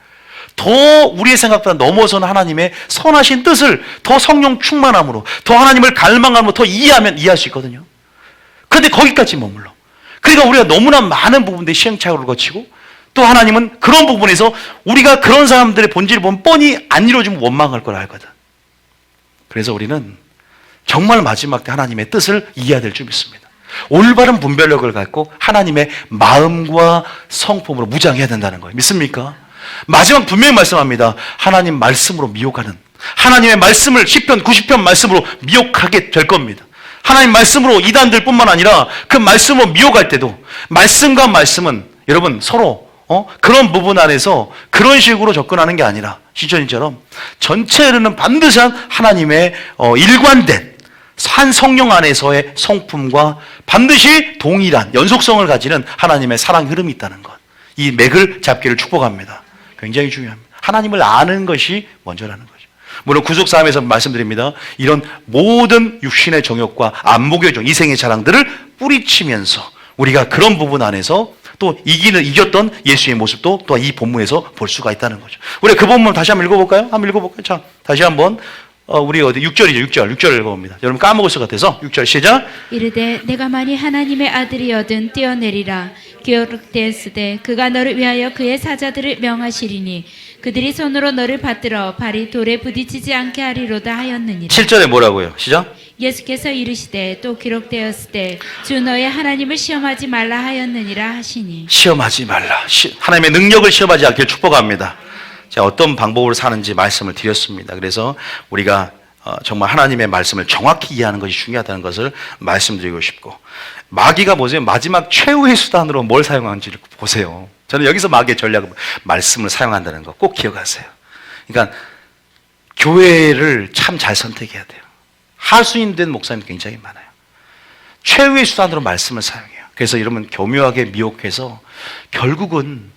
더 우리의 생각보다 넘어서는 하나님의 선하신 뜻을 더 성령 충만함으로 더 하나님을 갈망함으로 더 이해하면 이해할 수 있거든요. 그런데 거기까지 머물러. 그러니까 우리가 너무나 많은 부분들이 시행착오를 거치고 또 하나님은 그런 부분에서 우리가 그런 사람들의 본질을 보면 뻔히 안 이루어지면 원망할 걸 알거든. 그래서 우리는 정말 마지막 때 하나님의 뜻을 이해해야 될 줄 믿습니다. 올바른 분별력을 갖고 하나님의 마음과 성품으로 무장해야 된다는 거예요. 믿습니까? 마지막 분명히 말씀합니다. 하나님 말씀으로 미혹하는, 하나님의 말씀을 시편 90편 말씀으로 미혹하게 될 겁니다. 하나님 말씀으로 이단들 뿐만 아니라 그 말씀으로 미혹할 때도 말씀과 말씀은 여러분 서로 그런 부분 안에서 그런 식으로 접근하는 게 아니라 시전이처럼 전체는 반드시 하나님의 일관된 한 성령 안에서의 성품과 반드시 동일한 연속성을 가지는 하나님의 사랑 흐름이 있다는 것. 이 맥을 잡기를 축복합니다. 굉장히 중요합니다. 하나님을 아는 것이 먼저라는 거죠. 물론 구속사함에서 말씀드립니다. 이런 모든 육신의 정욕과 안목의 정, 이생의 자랑들을 뿌리치면서 우리가 그런 부분 안에서 또 이겼던 예수의 모습도 또 이 본문에서 볼 수가 있다는 거죠. 우리 그 본문 다시 한번 읽어볼까요? 한번 읽어볼까요? 자, 다시 한번 우리 어디 6절이죠. 6절 읽어봅니다. 여러분 까먹을 것 같아서 6절 시작.
이르되 내가 만일 하나님의 아들이여든 뛰어내리라. 기록되었으되 그가 너를 위하여 그의 사자들을 명하시리니 그들이 손으로 너를 받들어 발이 돌에 부딪히지 않게 하리로다 하였느니라.
7절에 뭐라고요? 시작.
예수께서 이르시되 또 기록되었으되 주 너의 하나님을 시험하지 말라 하였느니라 하시니.
시험하지 말라. 하나님의 능력을 시험하지 않길 축복합니다. 자, 어떤 방법으로 사는지 말씀을 드렸습니다. 그래서 우리가 정말 하나님의 말씀을 정확히 이해하는 것이 중요하다는 것을 말씀드리고 싶고, 마귀가 보세요. 마지막 최후의 수단으로 뭘 사용하는지를 보세요. 저는 여기서 마귀의 전략은 말씀을 사용한다는 거 꼭 기억하세요. 그러니까 교회를 참 잘 선택해야 돼요. 하수인된 목사님 굉장히 많아요. 최후의 수단으로 말씀을 사용해요. 그래서 여러분 교묘하게 미혹해서 결국은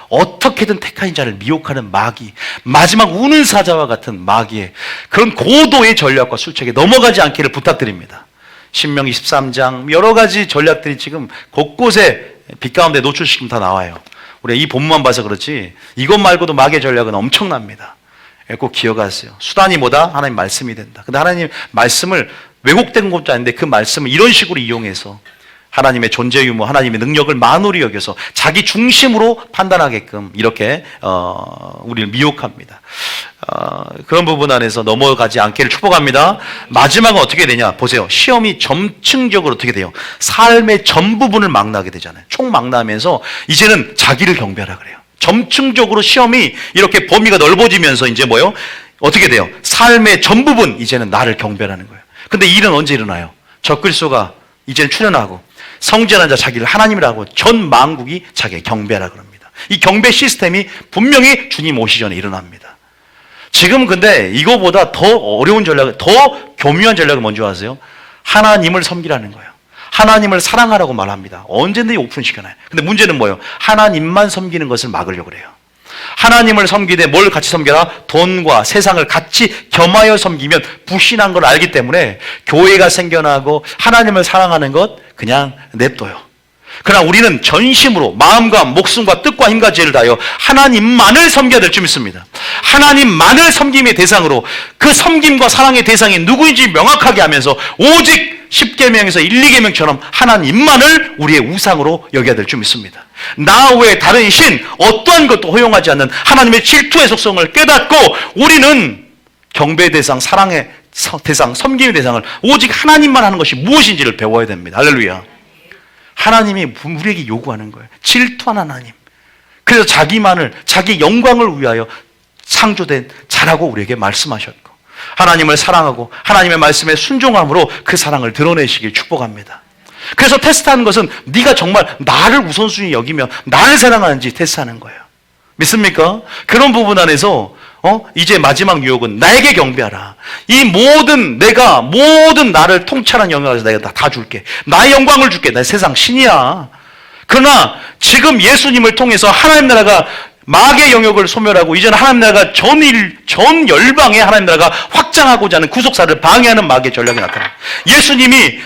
어떻게든 택한 자를 미혹하는 마귀, 마지막 우는 사자와 같은 마귀의 그런 고도의 전략과 술책에 넘어가지 않기를 부탁드립니다. 신명기 13장 여러 가지 전략들이 지금 곳곳에 빛 가운데 노출시키면 다 나와요. 우리가 이 본문만 봐서 그렇지 이것 말고도 마귀의 전략은 엄청납니다. 꼭 기억하세요. 수단이 뭐다? 하나님 말씀이 된다. 근데 하나님 말씀을 왜곡된 것도 아닌데 그 말씀을 이런 식으로 이용해서 하나님의 존재 유무, 하나님의 능력을 만홀히 여겨서 자기 중심으로 판단하게끔 이렇게 우리를 미혹합니다. 그런 부분 안에서 넘어가지 않기를 축복합니다. 마지막은 어떻게 되냐? 보세요. 시험이 점층적으로 어떻게 돼요? 삶의 전 부분을 망라하게 되잖아요. 총 망라하면서 이제는 자기를 경배하라 그래요. 점층적으로 시험이 이렇게 범위가 넓어지면서 이제 뭐요? 어떻게 돼요? 삶의 전 부분 이제는 나를 경배하는 거예요. 근데 이 일은 언제 일어나요? 적그리스도가 이제는 출현하고 성전한 자 자기를 하나님이라고 전 만국이 자기를 경배하라 그럽니다. 이 경배 시스템이 분명히 주님 오시기 전에 일어납니다. 지금 근데 이거보다 더 어려운 전략, 더 교묘한 전략을 먼저 하세요. 하나님을 섬기라는 거예요. 하나님을 사랑하라고 말합니다. 언제든지 오픈시켜놔요. 근데 문제는 뭐예요? 하나님만 섬기는 것을 막으려고 그래요. 하나님을 섬기되 뭘 같이 섬겨라? 돈과 세상을 같이 겸하여 섬기면 불신한 걸 알기 때문에 교회가 생겨나고 하나님을 사랑하는 것 그냥 냅둬요. 그러나 우리는 전심으로 마음과 목숨과 뜻과 힘과 지혜를 다하여 하나님만을 섬겨야 될 줄 믿습니다. 하나님만을 섬김의 대상으로 그 섬김과 사랑의 대상이 누구인지 명확하게 하면서 오직 10계명에서 1, 2계명처럼 하나님만을 우리의 우상으로 여겨야 될 줄 믿습니다. 나 외에 다른 신 어떠한 것도 허용하지 않는 하나님의 질투의 속성을 깨닫고 우리는 경배의 대상, 사랑의 대상, 섬김의 대상을 오직 하나님만 하는 것이 무엇인지를 배워야 됩니다. 할렐루야. 하나님이 우리에게 요구하는 거예요. 질투하는 하나님. 그래서 자기만을, 자기 영광을 위하여 창조된 자라고 우리에게 말씀하셨고 하나님을 사랑하고 하나님의 말씀에 순종함으로 그 사랑을 드러내시길 축복합니다. 그래서 테스트하는 것은 네가 정말 나를 우선순위 여기며 나를 사랑하는지 테스트하는 거예요. 믿습니까? 그런 부분 안에서 이제 마지막 유혹은 나에게 경배하라. 이 모든 내가 모든 나를 통찰한 영광을 내가 다 줄게. 나의 영광을 줄게. 나 세상 신이야. 그러나 지금 예수님을 통해서 하나님 나라가 마귀의 영역을 소멸하고 이제는 하나님 나라가 전 열방에 하나님 나라가 확장하고자 하는 구속사를 방해하는 마귀의 전략이 나타납니다. 예수님이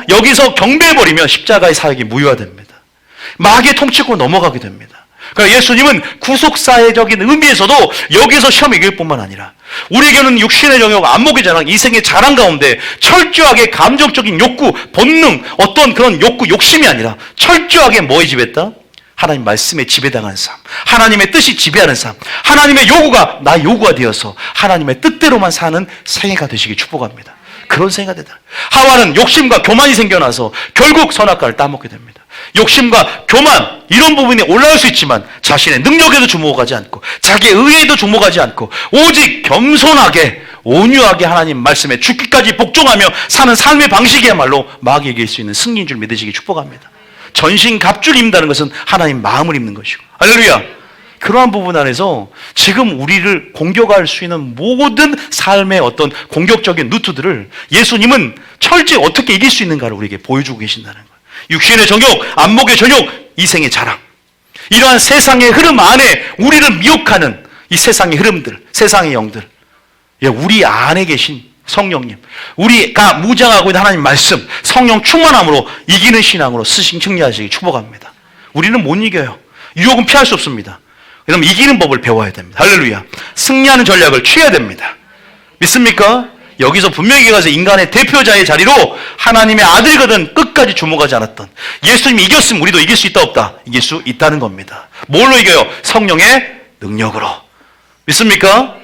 여기서 경배해버리면 십자가의 사역이 무효화됩니다. 마귀의 통치권으로 넘어가게 됩니다. 그러니까 예수님은 구속사회적인 의미에서도 여기서 시험을 이길 뿐만 아니라 우리에게는 육신의 영역, 안목의 자랑, 이생의 자랑 가운데 철저하게 감정적인 욕구, 본능, 어떤 그런 욕구, 욕심이 아니라 철저하게 뭐에 지배했다? 하나님 말씀에 지배당하는 삶, 하나님의 뜻이 지배하는 삶, 하나님의 요구가 나의 요구가 되어서 하나님의 뜻대로만 사는 생애가 되시길 축복합니다. 그런 생애가 되다. 하와는 욕심과 교만이 생겨나서 결국 선악과를 따먹게 됩니다. 욕심과 교만 이런 부분이 올라올 수 있지만 자신의 능력에도 주목하지 않고 자기의 의에도 주목하지 않고 오직 겸손하게 온유하게 하나님 말씀에 죽기까지 복종하며 사는 삶의 방식이야말로 마귀에게 이길 수 있는 승리인 줄 믿으시기 축복합니다. 전신갑주를 입는다는 것은 하나님 마음을 입는 것이고, 할렐루야. 그러한 부분 안에서 지금 우리를 공격할 수 있는 모든 삶의 어떤 공격적인 루트들을 예수님은 철저히 어떻게 이길 수 있는가를 우리에게 보여주고 계신다는 거예요. 육신의 정욕, 안목의 정욕, 이생의 자랑, 이러한 세상의 흐름 안에 우리를 미혹하는 이 세상의 흐름들, 세상의 영들, 우리 안에 계신 성령님, 우리가 무장하고 있는 하나님 말씀, 성령 충만함으로 이기는 신앙으로 승리하시기 축복합니다. 우리는 못 이겨요. 유혹은 피할 수 없습니다. 그럼 이기는 법을 배워야 됩니다. 할렐루야. 승리하는 전략을 취해야 됩니다. 믿습니까? 여기서 분명히 가서 인간의 대표자의 자리로 하나님의 아들이거든 끝까지 주목하지 않았던 예수님이 이겼으면 우리도 이길 수 있다 없다? 이길 수 있다는 겁니다. 뭘로 이겨요? 성령의 능력으로. 믿습니까?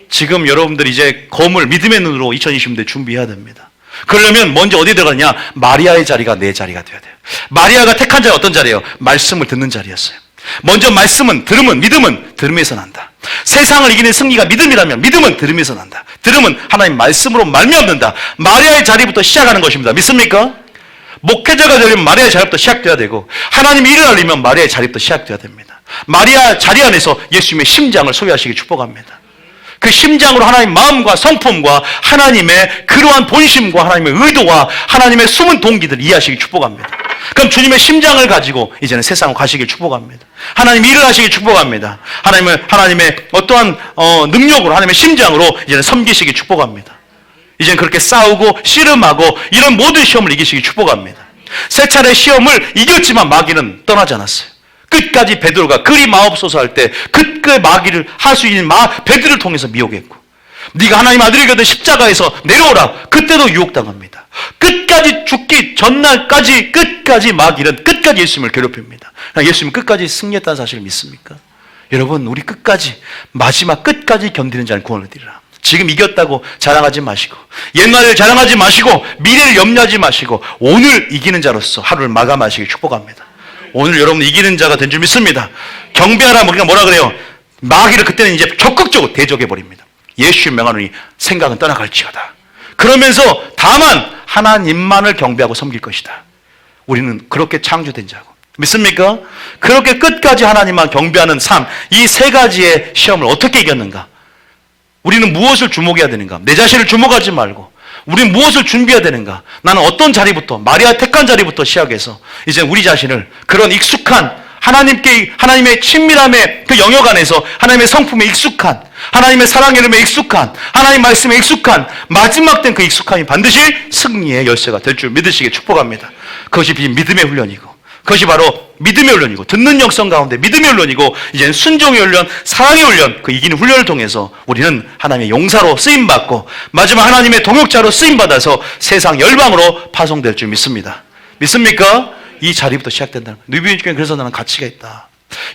지금 여러분들 이제 검을 믿음의 눈으로 2020년대 준비해야 됩니다. 그러려면 먼저 어디에 들어가느냐? 마리아의 자리가 내 자리가 되어야 돼요. 마리아가 택한 자리 어떤 자리예요? 말씀을 듣는 자리였어요. 먼저 말씀은, 들음은, 믿음은 들음에서 난다. 세상을 이기는 승리가 믿음이라면 믿음은 들음에서 난다. 들음은 하나님 말씀으로 말미암는다. 마리아의 자리부터 시작하는 것입니다. 믿습니까? 목회자가 되려면 마리아의 자리부터 시작돼야 되고 하나님의 일을 알리면 마리아의 자리부터 시작돼야 됩니다. 마리아 자리 안에서 예수님의 심장을 소유하시기 축복합니다. 그 심장으로 하나님의 마음과 성품과 하나님의 그러한 본심과 하나님의 의도와 하나님의 숨은 동기들을 이해하시기 축복합니다. 그럼 주님의 심장을 가지고 이제는 세상을 가시길 축복합니다. 하나님 일을 하시길 축복합니다. 하나님의 어떠한 능력으로 하나님의 심장으로 이제는 섬기시기 축복합니다. 이제는 그렇게 싸우고 씨름하고 이런 모든 시험을 이기시기 축복합니다. 세 차례 시험을 이겼지만 마귀는 떠나지 않았어요. 끝까지 베드로가 그리 마옵소서 할 때 끝까지 마귀를 할 수 있는 베드로를 통해서 미혹했고, 네가 하나님 아들이거든 십자가에서 내려오라. 그때도 유혹당합니다. 끝까지 죽기 전날까지 끝까지 마귀는 끝까지 예수님을 괴롭힙니다. 예수님 끝까지 승리했다는 사실을 믿습니까? 여러분, 우리 끝까지 마지막 끝까지 견디는 자는 구원을 드리라. 지금 이겼다고 자랑하지 마시고 옛날을 자랑하지 마시고 미래를 염려하지 마시고 오늘 이기는 자로서 하루를 마감하시길 축복합니다. 오늘 여러분 이기는 자가 된 줄 믿습니다. 경배하라 우리가 뭐라 그래요? 마귀를 그때는 이제 적극적으로 대적해버립니다. 예수의 명하노니 생각은 떠나갈지어다. 그러면서 다만 하나님만을 경배하고 섬길 것이다. 우리는 그렇게 창조된 자고, 믿습니까? 그렇게 끝까지 하나님만 경배하는 삶, 이 세 가지의 시험을 어떻게 이겼는가? 우리는 무엇을 주목해야 되는가? 내 자신을 주목하지 말고 우리는 무엇을 준비해야 되는가? 나는 어떤 자리부터, 마리아 택한 자리부터 시작해서 이제 우리 자신을 그런 익숙한 하나님의 친밀함의 그 영역 안에서 하나님의 성품에 익숙한, 하나님의 사랑의 이름에 익숙한, 하나님 말씀에 익숙한 마지막 된 그 익숙함이 반드시 승리의 열쇠가 될 줄 믿으시길 축복합니다. 그것이 믿음의 훈련이고, 그것이 바로 믿음의 훈련이고, 듣는 영성 가운데 믿음의 훈련이고, 이제는 순종의 훈련, 사랑의 훈련, 그 이기는 훈련을 통해서 우리는 하나님의 용사로 쓰임받고 마지막 하나님의 동역자로 쓰임받아서 세상 열방으로 파송될 줄 믿습니다. 믿습니까? 이 자리부터 시작된다는 거예요. 누비의 교회는 그래서 나는 가치가 있다.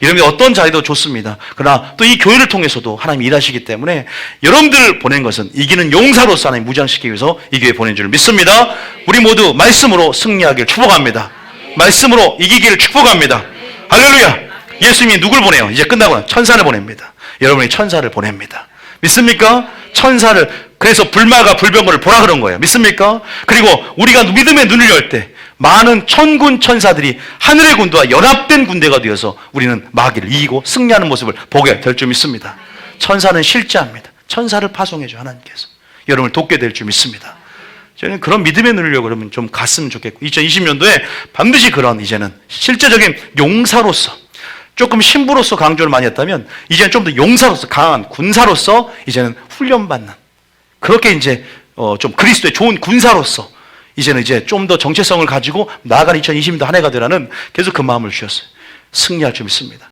여러분이 어떤 자리도 좋습니다. 그러나 또 이 교회를 통해서도 하나님이 일하시기 때문에 여러분들을 보낸 것은 이기는 용사로서 하나님 무장시키기 위해서 이 교회에 보낸 줄 믿습니다. 우리 모두 말씀으로 승리하길 축복합니다. 말씀으로 이기기를 축복합니다. 할렐루야. 예수님이 누굴 보내요? 이제 끝나고 천사를 보냅니다. 여러분이 천사를 보냅니다. 믿습니까? 천사를, 그래서 불마가 불병거를 보라 그런 거예요. 믿습니까? 그리고 우리가 믿음의 눈을 열 때 많은 천군 천사들이 하늘의 군대와 연합된 군대가 되어서 우리는 마귀를 이기고 승리하는 모습을 보게 될 줄 믿습니다. 천사는 실제합니다. 천사를 파송해줘 하나님께서 여러분을 돕게 될 줄 믿습니다. 저는 그런 믿음의 눈을 여러분 좀 갔으면 좋겠고, 2020년도에 반드시 그런 이제는 실제적인 용사로서 조금 신부로서 강조를 많이 했다면 이제는 좀 더 용사로서 강한 군사로서 이제는 훈련받는 그렇게 이제 좀 그리스도의 좋은 군사로서 이제는 이제 좀 더 정체성을 가지고 나아가는 2020년도 한 해가 되라는 계속 그 마음을 주셨어요. 승리할 줄 믿습니다.